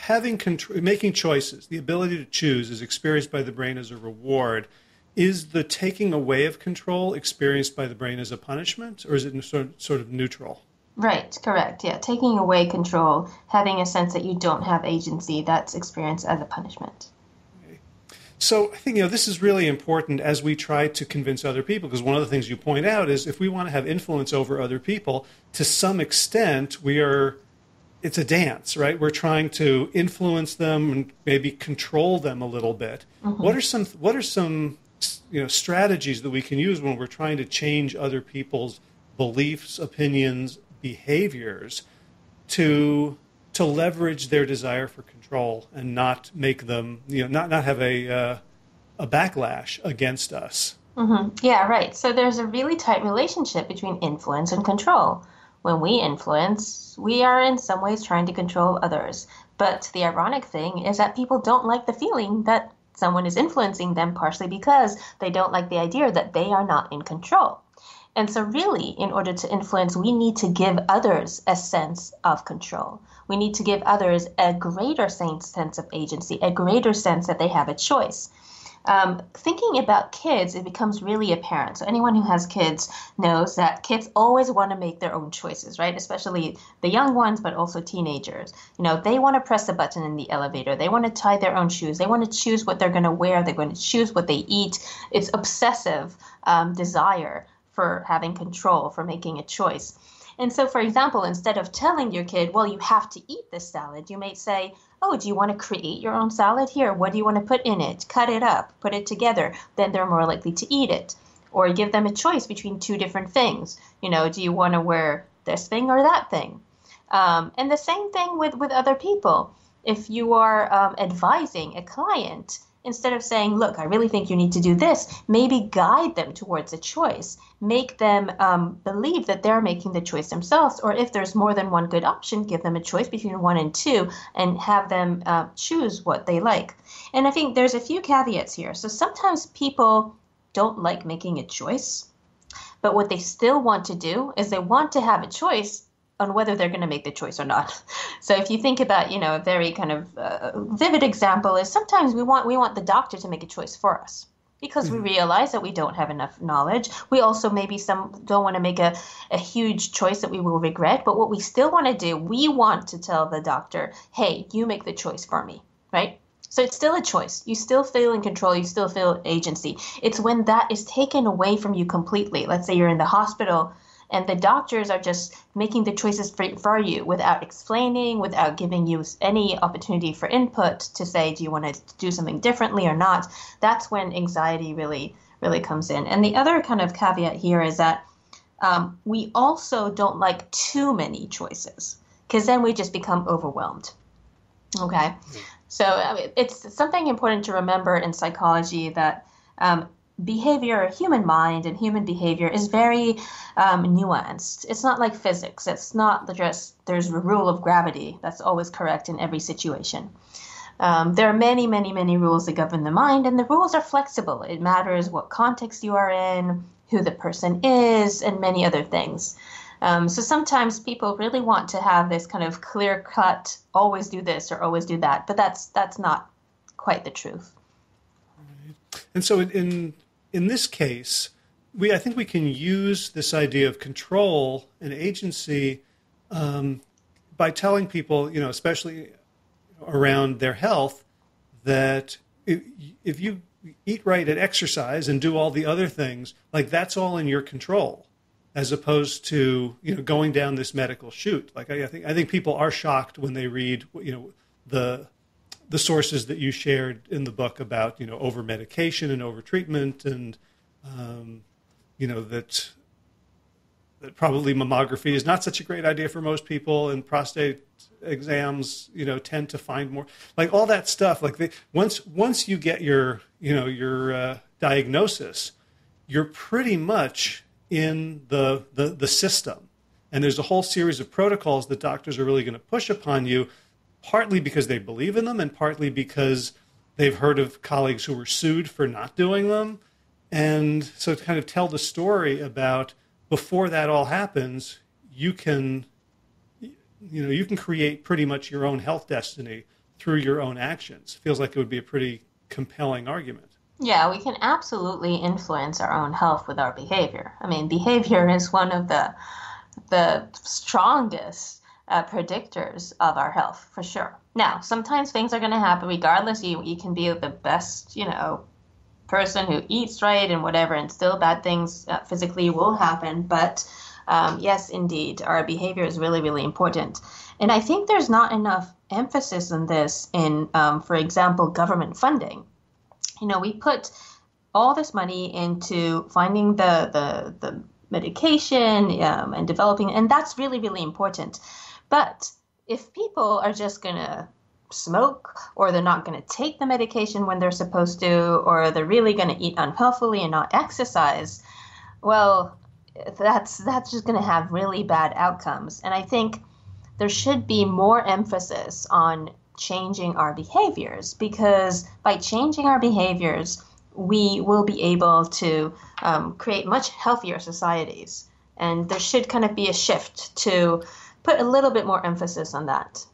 making choices, the ability to choose, is experienced by the brain as a reward, is the taking away of control experienced by the brain as a punishment, or is it sort of neutral? Right, correct. Yeah, taking away control, having a sense that you don't have agency, that's experienced as a punishment. Okay. So I think this is really important as we try to convince other people, because one of the things you point out is if we want to have influence over other people, to some extent it's a dance, right? We're trying to influence them and maybe control them a little bit. Mm-hmm. What are some strategies that we can use when we're trying to change other people's beliefs, opinions, behaviors to leverage their desire for control and not make them, not have a backlash against us? Mm-hmm. Yeah, right. So there's a really tight relationship between influence and control. When we influence, we are in some ways trying to control others. But the ironic thing is that people don't like the feeling that someone is influencing them, partially because they don't like the idea that they are not in control. And so really, in order to influence, we need to give others a sense of control. We need to give others a greater sense of agency, a greater sense that they have a choice. Thinking about kids, it becomes really apparent. So anyone who has kids knows that kids always want to make their own choices, right? Especially the young ones, but also teenagers. They want to press a button in the elevator. They want to tie their own shoes. They want to choose what they're going to wear. They're going to choose what they eat. It's obsessive desire for having control, for making a choice. And so, for example, instead of telling your kid, well, you have to eat this salad, you may say, oh, do you want to create your own salad? Here, what do you want to put in it? Cut it up, put it together. Then they're more likely to eat it. Or give them a choice between two different things. Do you want to wear this thing or that thing? And the same thing with other people. If you are advising a client, instead of saying, look, I really think you need to do this, maybe guide them towards a choice. Make them believe that they're making the choice themselves. Or if there's more than one good option, give them a choice between 1 and 2 and have them choose what they like. And I think there's a few caveats here. So sometimes people don't like making a choice, but what they still want to do is they want to have a choice on whether they're going to make the choice or not. So if you think about, a very kind of vivid example is sometimes we want the doctor to make a choice for us because we realize that we don't have enough knowledge. We also maybe some don't want to make a huge choice that we will regret. But what we still want to do, we want to tell the doctor, hey, you make the choice for me, right? So it's still a choice. You still feel in control. You still feel agency. It's when that is taken away from you completely. Let's say you're in the hospital and the doctors are just making the choices for you without explaining, without giving you any opportunity for input to say, do you want to do something differently or not? That's when anxiety really, really comes in. And the other kind of caveat here is that we also don't like too many choices because then we just become overwhelmed. Okay. So it's something important to remember in psychology that behavior, human mind and human behavior is very nuanced. It's not like physics. It's not just there's a rule of gravity that's always correct in every situation. There are many, many, many rules that govern the mind, and the rules are flexible. It matters what context you are in, who the person is, and many other things. So sometimes people really want to have this kind of clear-cut, always do this or always do that, but that's not quite the truth. Right. And so in this case, I think we can use this idea of control and agency by telling people, especially around their health, that if you eat right and exercise and do all the other things, like that's all in your control, as opposed to going down this medical chute. Like I think people are shocked when they read the sources that you shared in the book about over medication and over treatment, and that probably mammography is not such a great idea for most people, and prostate exams tend to find more, like all that stuff. Like once you get your diagnosis, you're pretty much in the system, and there's a whole series of protocols that doctors are really going to push upon you, partly because they believe in them and partly because they've heard of colleagues who were sued for not doing them. And so to kind of tell the story about before that all happens, you can create pretty much your own health destiny through your own actions. Feels like it would be a pretty compelling argument. Yeah, we can absolutely influence our own health with our behavior. I mean, behavior is one of the strongest predictors of our health, for sure. Now, sometimes things are going to happen regardless. You can be the best, person who eats right and whatever, and still bad things physically will happen. But yes, indeed, our behavior is really, really important. And I think there's not enough emphasis on this in, for example, government funding. We put all this money into finding the medication and developing, and that's really, really important. But if people are just going to smoke, or they're not going to take the medication when they're supposed to, or they're really going to eat unhealthily and not exercise, well, that's just going to have really bad outcomes. And I think there should be more emphasis on changing our behaviors, because by changing our behaviors, we will be able to create much healthier societies. And there should kind of be a shift to put a little bit more emphasis on that.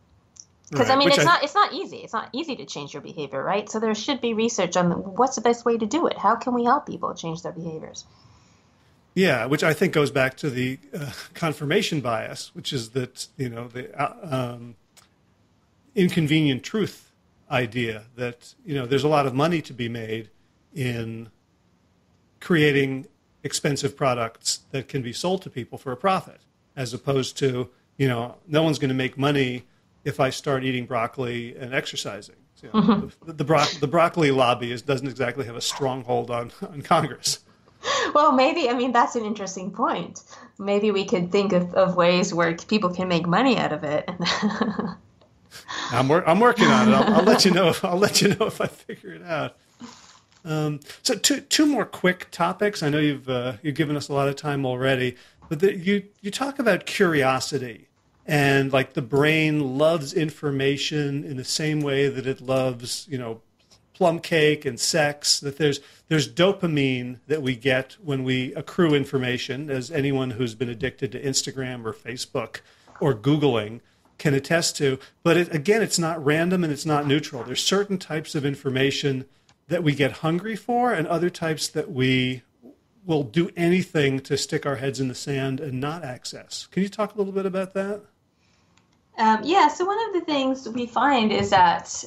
Because, I Right. mean, it's not easy. It's not easy to change your behavior, right? So there should be research on what's the best way to do it. How can we help people change their behaviors? Yeah, which I think goes back to the confirmation bias, which is that, the inconvenient truth idea that, there's a lot of money to be made in creating expensive products that can be sold to people for a profit, as opposed to, no one's going to make money if I start eating broccoli and exercising. So, the broccoli lobby doesn't exactly have a stronghold on Congress. Well, maybe, I mean, that's an interesting point. Maybe we could think of ways where people can make money out of it. I'm working on it. I'll let you know. I'll let you know if I figure it out. So two more quick topics. I know you've given us a lot of time already, but you talk about curiosity and like the brain loves information in the same way that it loves plum cake and sex. That there's dopamine that we get when we accrue information, as anyone who's been addicted to Instagram or Facebook or Googling can attest to. But it's not random and it's not neutral. There's certain types of information that we get hungry for and other types that we will do anything to stick our heads in the sand and not access. Can you talk a little bit about that? So one of the things we find is that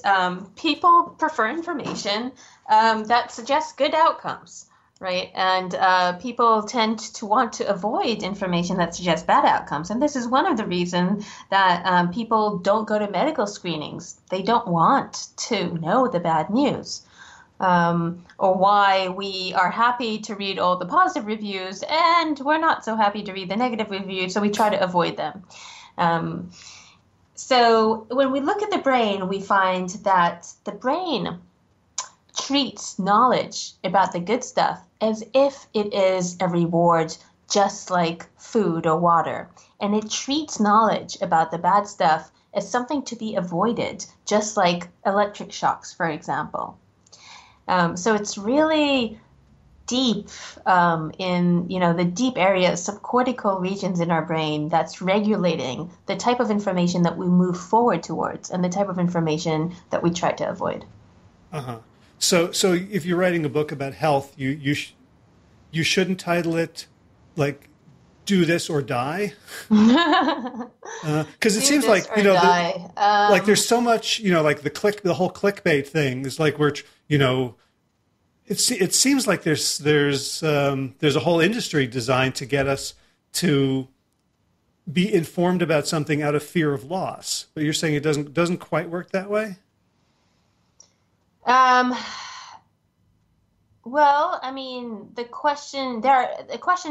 people prefer information that suggests good outcomes, right? And people tend to want to avoid information that suggests bad outcomes. And this is one of the reasons that people don't go to medical screenings. They don't want to know the bad news. Or why we are happy to read all the positive reviews and we're not so happy to read the negative reviews, so we try to avoid them. So when we look at the brain, we find that the brain treats knowledge about the good stuff as if it is a reward, just like food or water. And it treats knowledge about the bad stuff as something to be avoided, just like electric shocks, for example. So it's really deep in the deep areas, subcortical regions in our brain that's regulating the type of information that we move forward towards and the type of information that we try to avoid. So if you're writing a book about health, you shouldn't title it like "Do This or Die," because it seems like like there's so much like the whole clickbait thing is like it seems like there's a whole industry designed to get us to be informed about something out of fear of loss. But you're saying it doesn't quite work that way? Well, I mean, the question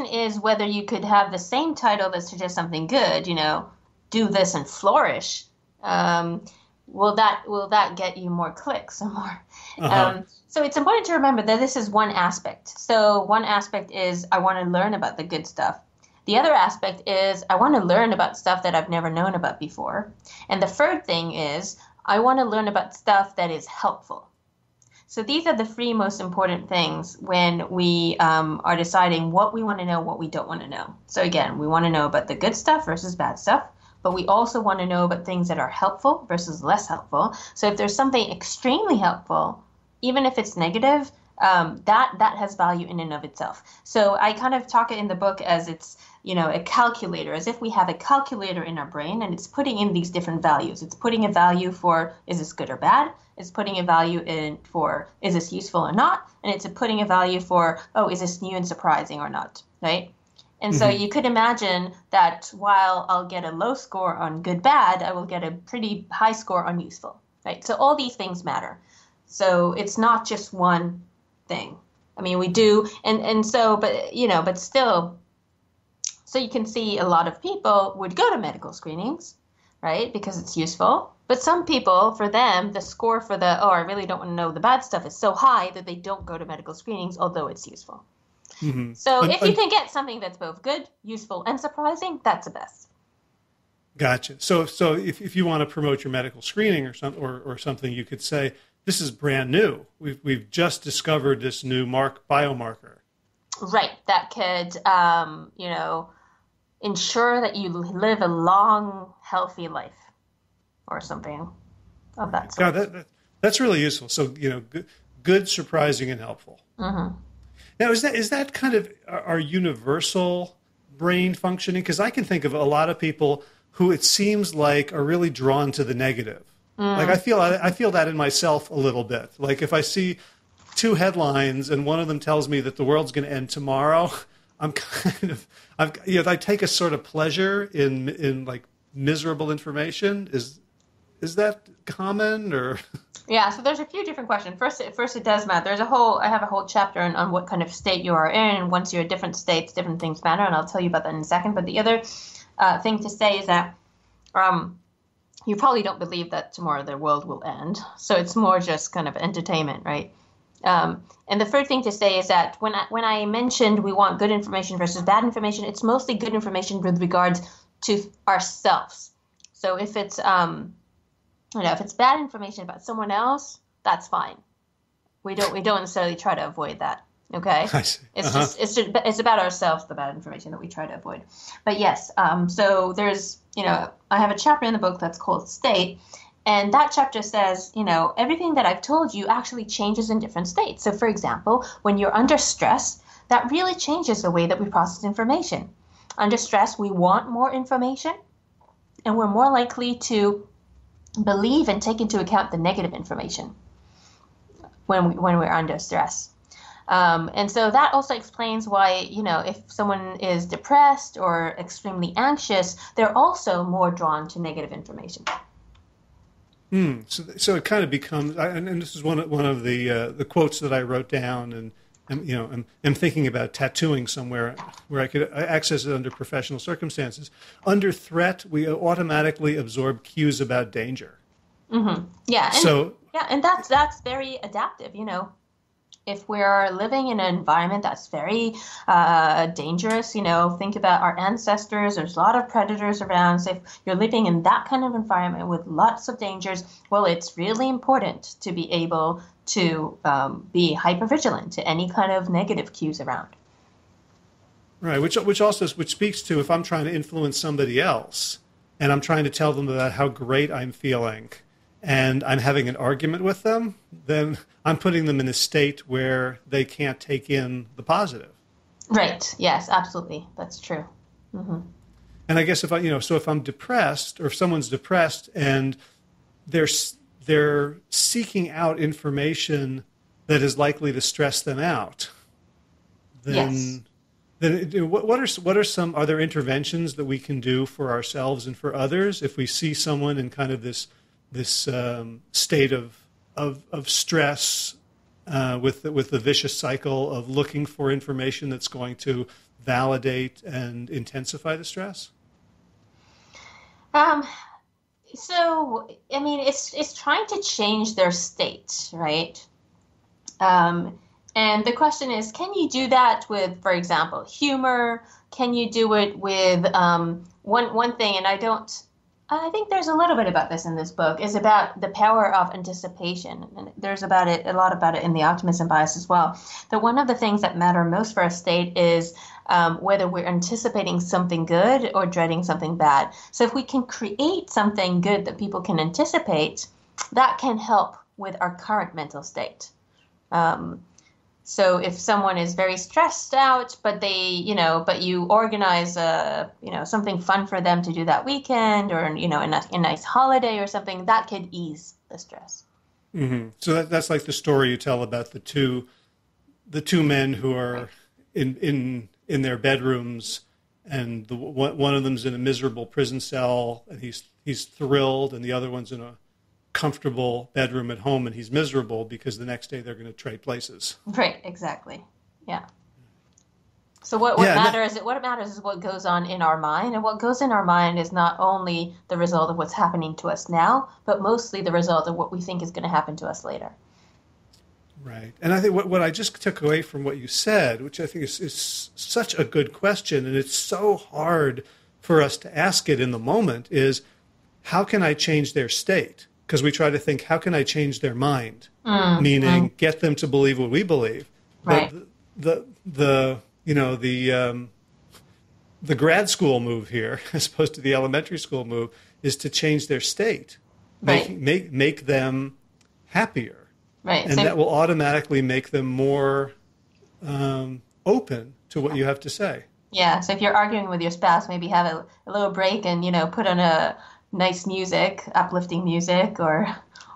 is whether you could have the same title that suggests something good, do this and flourish. Will that get you more clicks or more? So it's important to remember that this is one aspect. So one aspect is I want to learn about the good stuff. The other aspect is I want to learn about stuff that I've never known about before. And the third thing is I want to learn about stuff that is helpful. So these are the three most important things when we are deciding what we want to know, what we don't want to know. So again, we want to know about the good stuff versus bad stuff, but we also want to know about things that are helpful versus less helpful. So if there's something extremely helpful, even if it's negative, that has value in and of itself. So I kind of talk it in the book as it's, a calculator, as if we have a calculator in our brain and it's putting in these different values. It's putting a value for, is this good or bad? It's putting a value in for, is this useful or not? And it's putting a value for, is this new and surprising or not, right? And so you could imagine that while I'll get a low score on good, bad, I will get a pretty high score on useful, right? So all these things matter. So it's not just one thing. I mean, we do, and so, but still, so you can see a lot of people would go to medical screenings, right? Because it's useful. But some people, for them, the score for I really don't want to know the bad stuff is so high that they don't go to medical screenings, although it's useful. Mm-hmm. So if you can get something that's both good, useful, and surprising, that's the best. Gotcha. So if you want to promote your medical screening or something, you could say, this is brand new. We've just discovered this new biomarker. Right. That could, ensure that you live a long, healthy life or something of that God, sort. that's really useful. So, good, surprising, and helpful. Mm-hmm. Now, is that kind of our universal brain functioning? Because I can think of a lot of people who it seems like are really drawn to the negative. Like I feel that in myself a little bit. Like if I see two headlines and one of them tells me that the world's going to end tomorrow, I take a sort of pleasure in like miserable information. Is that common or? Yeah, so there's a few different questions. First, it does matter. I have a whole chapter on what kind of state you are in, and once you're in different states, different things matter, and I'll tell you about that in a second. But the other thing to say is that you probably don't believe that tomorrow the world will end, so it's more just kind of entertainment, right? And the third thing to say is that when I mentioned we want good information versus bad information, it's mostly good information with regards to ourselves. So if it's if it's bad information about someone else, that's fine. We don't necessarily try to avoid that. Okay, I see. It's about ourselves, the bad information that we try to avoid. But yes, so there's I have a chapter in the book that's called State, and that chapter says everything that I've told you actually changes in different states. So for example, when you're under stress, that really changes the way that we process information. Under stress, we want more information, and we're more likely to believe and take into account the negative information when we're under stress. And so that also explains why, if someone is depressed or extremely anxious, they're also more drawn to negative information. So it kind of becomes, and this is one of the quotes that I wrote down, and I'm thinking about tattooing somewhere where I could access it under professional circumstances. Under threat, we automatically absorb cues about danger. Mm-hmm. Yeah. And that's very adaptive. If we're living in an environment that's very dangerous, think about our ancestors. There's a lot of predators around. So if you're living in that kind of environment with lots of dangers, well, it's really important to be able to be hypervigilant to any kind of negative cues around. Right, which speaks to if I'm trying to influence somebody else and I'm trying to tell them about how great I'm feeling, and I'm having an argument with them, then I'm putting them in a state where they can't take in the positive. Right. Yes, absolutely. That's true. Mm-hmm. And I guess if I'm depressed, or if someone's depressed and they're seeking out information that is likely to stress them out, then are there interventions that we can do for ourselves and for others if we see someone in kind of this state of stress with the vicious cycle of looking for information that's going to validate and intensify the stress? So I mean, it's trying to change their state, right? And the question is, can you do that with, for example, humor? Can you do it with one thing? And I think there's a little bit about this in this book, is about the power of anticipation. And there's a lot about it in the optimism bias as well. That one of the things that matter most for a state is whether we're anticipating something good or dreading something bad. So if we can create something good that people can anticipate, that can help with our current mental state. So if someone is very stressed out, but you organize something fun for them to do that weekend, or a nice holiday or something, that could ease the stress. Mm-hmm. So that's like the story you tell about the two men who are in their bedrooms, and one of them's in a miserable prison cell and he's thrilled, and the other one's in a comfortable bedroom at home and he's miserable because the next day they're going to trade places. Right, exactly. Yeah. So what matters is what goes on in our mind, and what goes in our mind is not only the result of what's happening to us now, but mostly the result of what we think is going to happen to us later. Right. And I think what I just took away from what you said, which I think is such a good question, and it's so hard for us to ask it in the moment, is how can I change their state? Because we try to think, how can I change their mind? Meaning get them to believe what we believe. Right. But the grad school move here, as opposed to the elementary school move, is to change their state. Right. Make them happier. Right. And that will automatically make them more open to what you have to say. Yeah. So if you're arguing with your spouse, maybe have a little break and, put on a nice music, uplifting music, or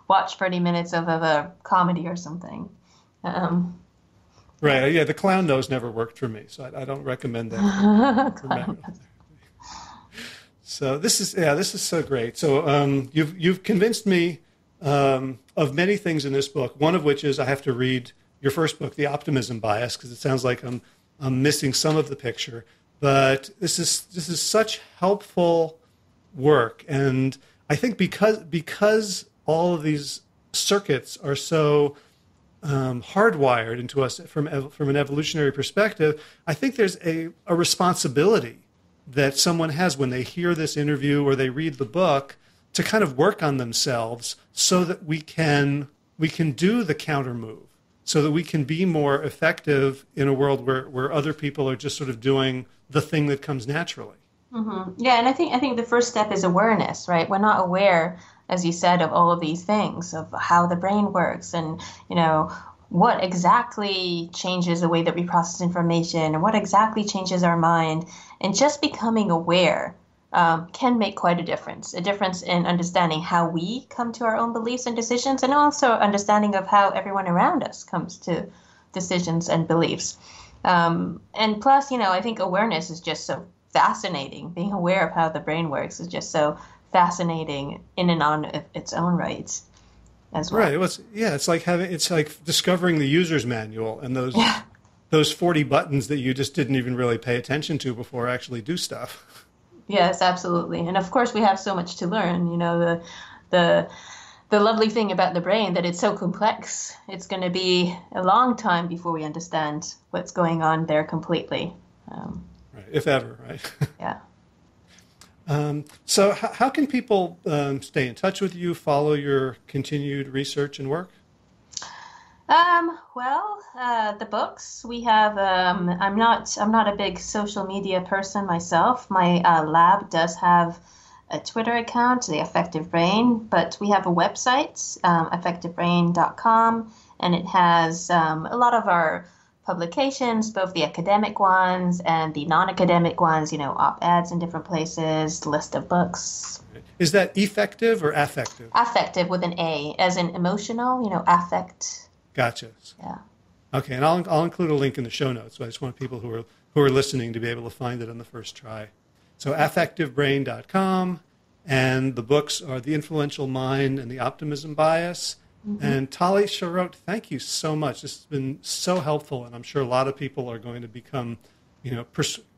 watch 30 minutes of a comedy or something. Right. Yeah. The clown nose never worked for me, so I don't recommend that. So this is so great. So you've convinced me of many things in this book. One of which is I have to read your first book, The Optimism Bias, because it sounds like I'm missing some of the picture. But this is such helpful work, and I think because all of these circuits are so hardwired into us from an evolutionary perspective, I think there's a responsibility that someone has when they hear this interview or they read the book to kind of work on themselves so that we can do the counter move, so that we can be more effective in a world where other people are just sort of doing the thing that comes naturally. Mm-hmm. Yeah, and I think the first step is awareness, right? We're not aware, as you said, of all of these things, of how the brain works and, what exactly changes the way that we process information and what exactly changes our mind. And just becoming aware can make quite a difference in understanding how we come to our own beliefs and decisions, and also understanding of how everyone around us comes to decisions and beliefs. And plus, I think awareness is just so fascinating. Being aware of how the brain works is just so fascinating in and on its own right as well. Right. It's like discovering the user's manual and those 40 buttons that you just didn't even really pay attention to before actually do stuff. Yes, absolutely. And of course we have so much to learn. The lovely thing about the brain that it's so complex. It's going to be a long time before we understand what's going on there completely. Right, if ever, right? Yeah. So how can people stay in touch with you, follow your continued research and work? The books we have. I'm not a big social media person myself. My lab does have a Twitter account, the Affective Brain, but we have a website, effectivebrain.com, and it has a lot of our publications, both the academic ones and the non-academic ones, op-eds in different places, list of books. Is that effective or affective? Affective with an A, as in emotional, affect. Gotcha. Yeah. Okay, and I'll include a link in the show notes. So I just want people who are listening to be able to find it on the first try. So affectivebrain.com, and the books are The Influential Mind and The Optimism Bias. Mm-hmm. And Tali Sharot, thank you so much. This has been so helpful, and I'm sure a lot of people are going to become,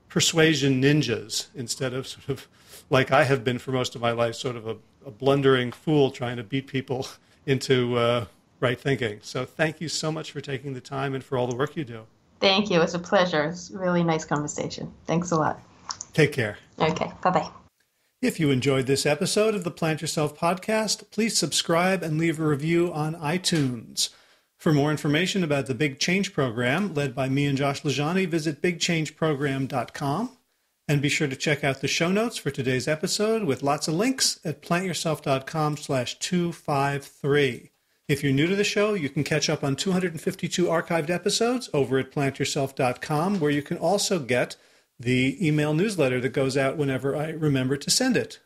persuasion ninjas instead of sort of like I have been for most of my life, sort of a blundering fool trying to beat people into right thinking. So thank you so much for taking the time and for all the work you do. Thank you. It's a pleasure. It's a really nice conversation. Thanks a lot. Take care. Okay. Bye-bye. If you enjoyed this episode of the Plant Yourself podcast, please subscribe and leave a review on iTunes. For more information about the Big Change Program, led by me and Josh Lajani, visit bigchangeprogram.com. And be sure to check out the show notes for today's episode with lots of links at plantyourself.com/253. If you're new to the show, you can catch up on 252 archived episodes over at plantyourself.com, where you can also get the email newsletter that goes out whenever I remember to send it.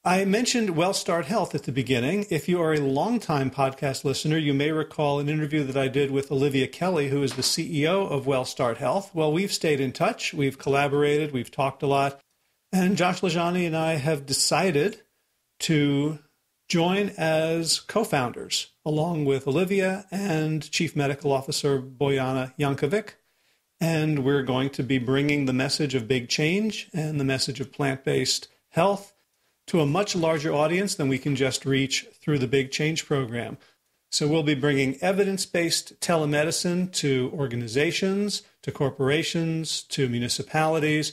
I mentioned WellStart Health at the beginning. If you are a longtime podcast listener, you may recall an interview that I did with Olivia Kelly, who is the CEO of WellStart Health. Well, we've stayed in touch. We've collaborated. We've talked a lot. And Josh Lajani and I have decided to join as co-founders, along with Olivia and Chief Medical Officer Bojana Jankovic. And we're going to be bringing the message of big change and the message of plant-based health to a much larger audience than we can just reach through the Big Change program. So we'll be bringing evidence-based telemedicine to organizations, to corporations, to municipalities.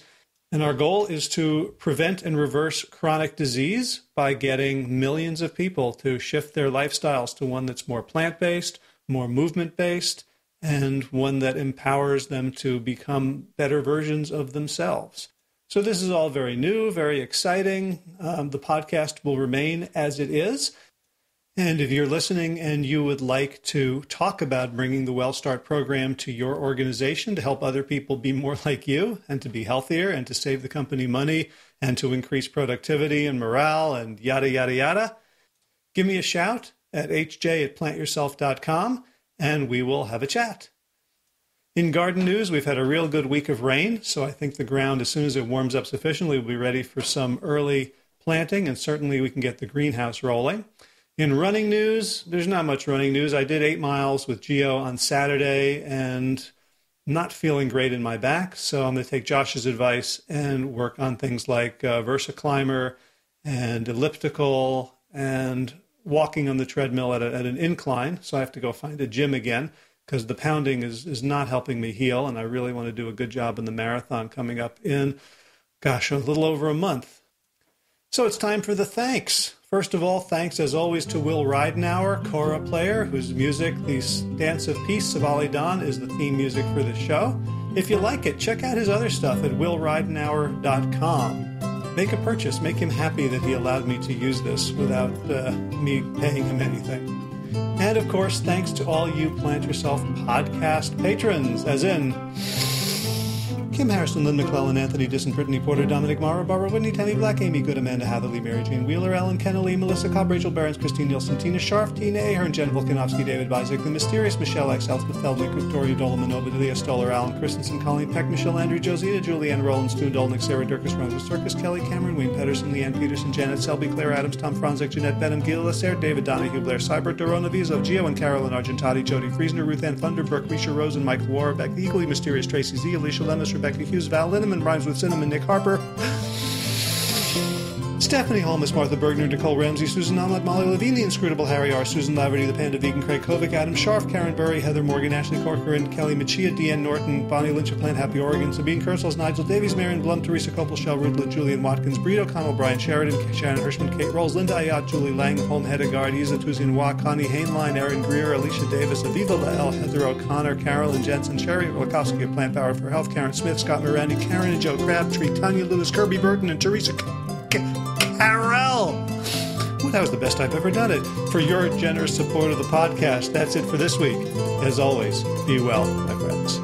And our goal is to prevent and reverse chronic disease by getting millions of people to shift their lifestyles to one that's more plant-based, more movement-based, and one that empowers them to become better versions of themselves. So this is all very new, very exciting. The podcast will remain as it is. And if you're listening and you would like to talk about bringing the WellStart program to your organization to help other people be more like you and to be healthier and to save the company money and to increase productivity and morale and yada, yada, yada, give me a shout at hj@plantyourself.com and we will have a chat. In garden news, we've had a real good week of rain, so I think the ground, as soon as it warms up sufficiently, will be ready for some early planting, and certainly we can get the greenhouse rolling. In running news, there's not much running news. I did 8 miles with Gio on Saturday and not feeling great in my back, so I'm going to take Josh's advice and work on things like VersaClimber and elliptical and walking on the treadmill at an incline, so I have to go find a gym again because the pounding is not helping me heal, and I really want to do a good job in the marathon coming up in, a little over a month. So it's time for the thanks. First of all, thanks as always to Will Ridenauer, Cora player, whose music, the Dance of Peace of Ali Don, is the theme music for the show. If you like it, check out his other stuff at willridenauer.com. Make a purchase. Make him happy that he allowed me to use this without me paying him anything. And, of course, thanks to all you Plant Yourself podcast patrons, as in Kim Harrison, Lynn McClellan, Anthony Disson, Brittany Porter, Dominic Mara, Barbara Whitney, Tammy Black, Amy Good, Amanda Hatherley, Mary Jane Wheeler, Ellen Kennelly, Melissa Cobb, Rachel Behrens, Christine Nielsen, Tina Scharf, Tina Ahern, Jen Volkanovsky, David Bizek, The Mysterious Michelle X, Elspeth Feldwick, Victoria Dolomanova, Leah Stoller, Alan Christensen, Colleen Peck, Michelle Andrew, Josita, Julianne Roland, Stu Dolnick, Sarah Durkis, Ronald Circus, Kelly Cameron, Wayne Pedersen, Leanne Peterson, Janet Selby, Claire Adams, Tom Franzik, Jeanette Benham, Gil Lasser, David Donahue, Blair Seibert, Dorona Vizo, Gio and Carolyn Argentati, Jody Friesner, Ruth Ann Thunderbrook, Risha Rosen, Michael Warbeck, the equally mysterious Tracy Z, Alicia Lemus, Rebecca Hughes, Val Linneman, Rhymes with Cinnamon, Nick Harper, Stephanie Holmes, Martha Bergner, Nicole Ramsey, Susan Ahmad, Molly Levine, the inscrutable Harry R., Susan Laverty, the Panda Vegan, Craig Kovic, Adam Scharf, Karen Burry, Heather Morgan, Ashley Corcoran, Kelly Machia, Deanne Norton, Bonnie Lynch of Plant Happy Oregon, Sabine Kurzels, Nigel Davies, Marion Blum, Teresa Copel, Shell Rutlet, Julian Watkins, Breed O'Connell, Brian Sheridan, Shannon Hirschman, Kate Rolls, Linda Ayat, Julie Lang, Home Hedegaard, Isa Tuzian Wa, Connie Hainline, Erin Greer, Alicia Davis, Aviva Lael, Heather O'Connor, Carolyn Jensen, Sherry Wachowski of Plant Power for Health, Karen Smith, Scott Mirandi, Karen and Joe Crabtree, Tanya Lewis, Kirby Burton, and Teresa Carell. That was the best I've ever done it. For your generous support of the podcast, that's it for this week. As always, be well, my friends.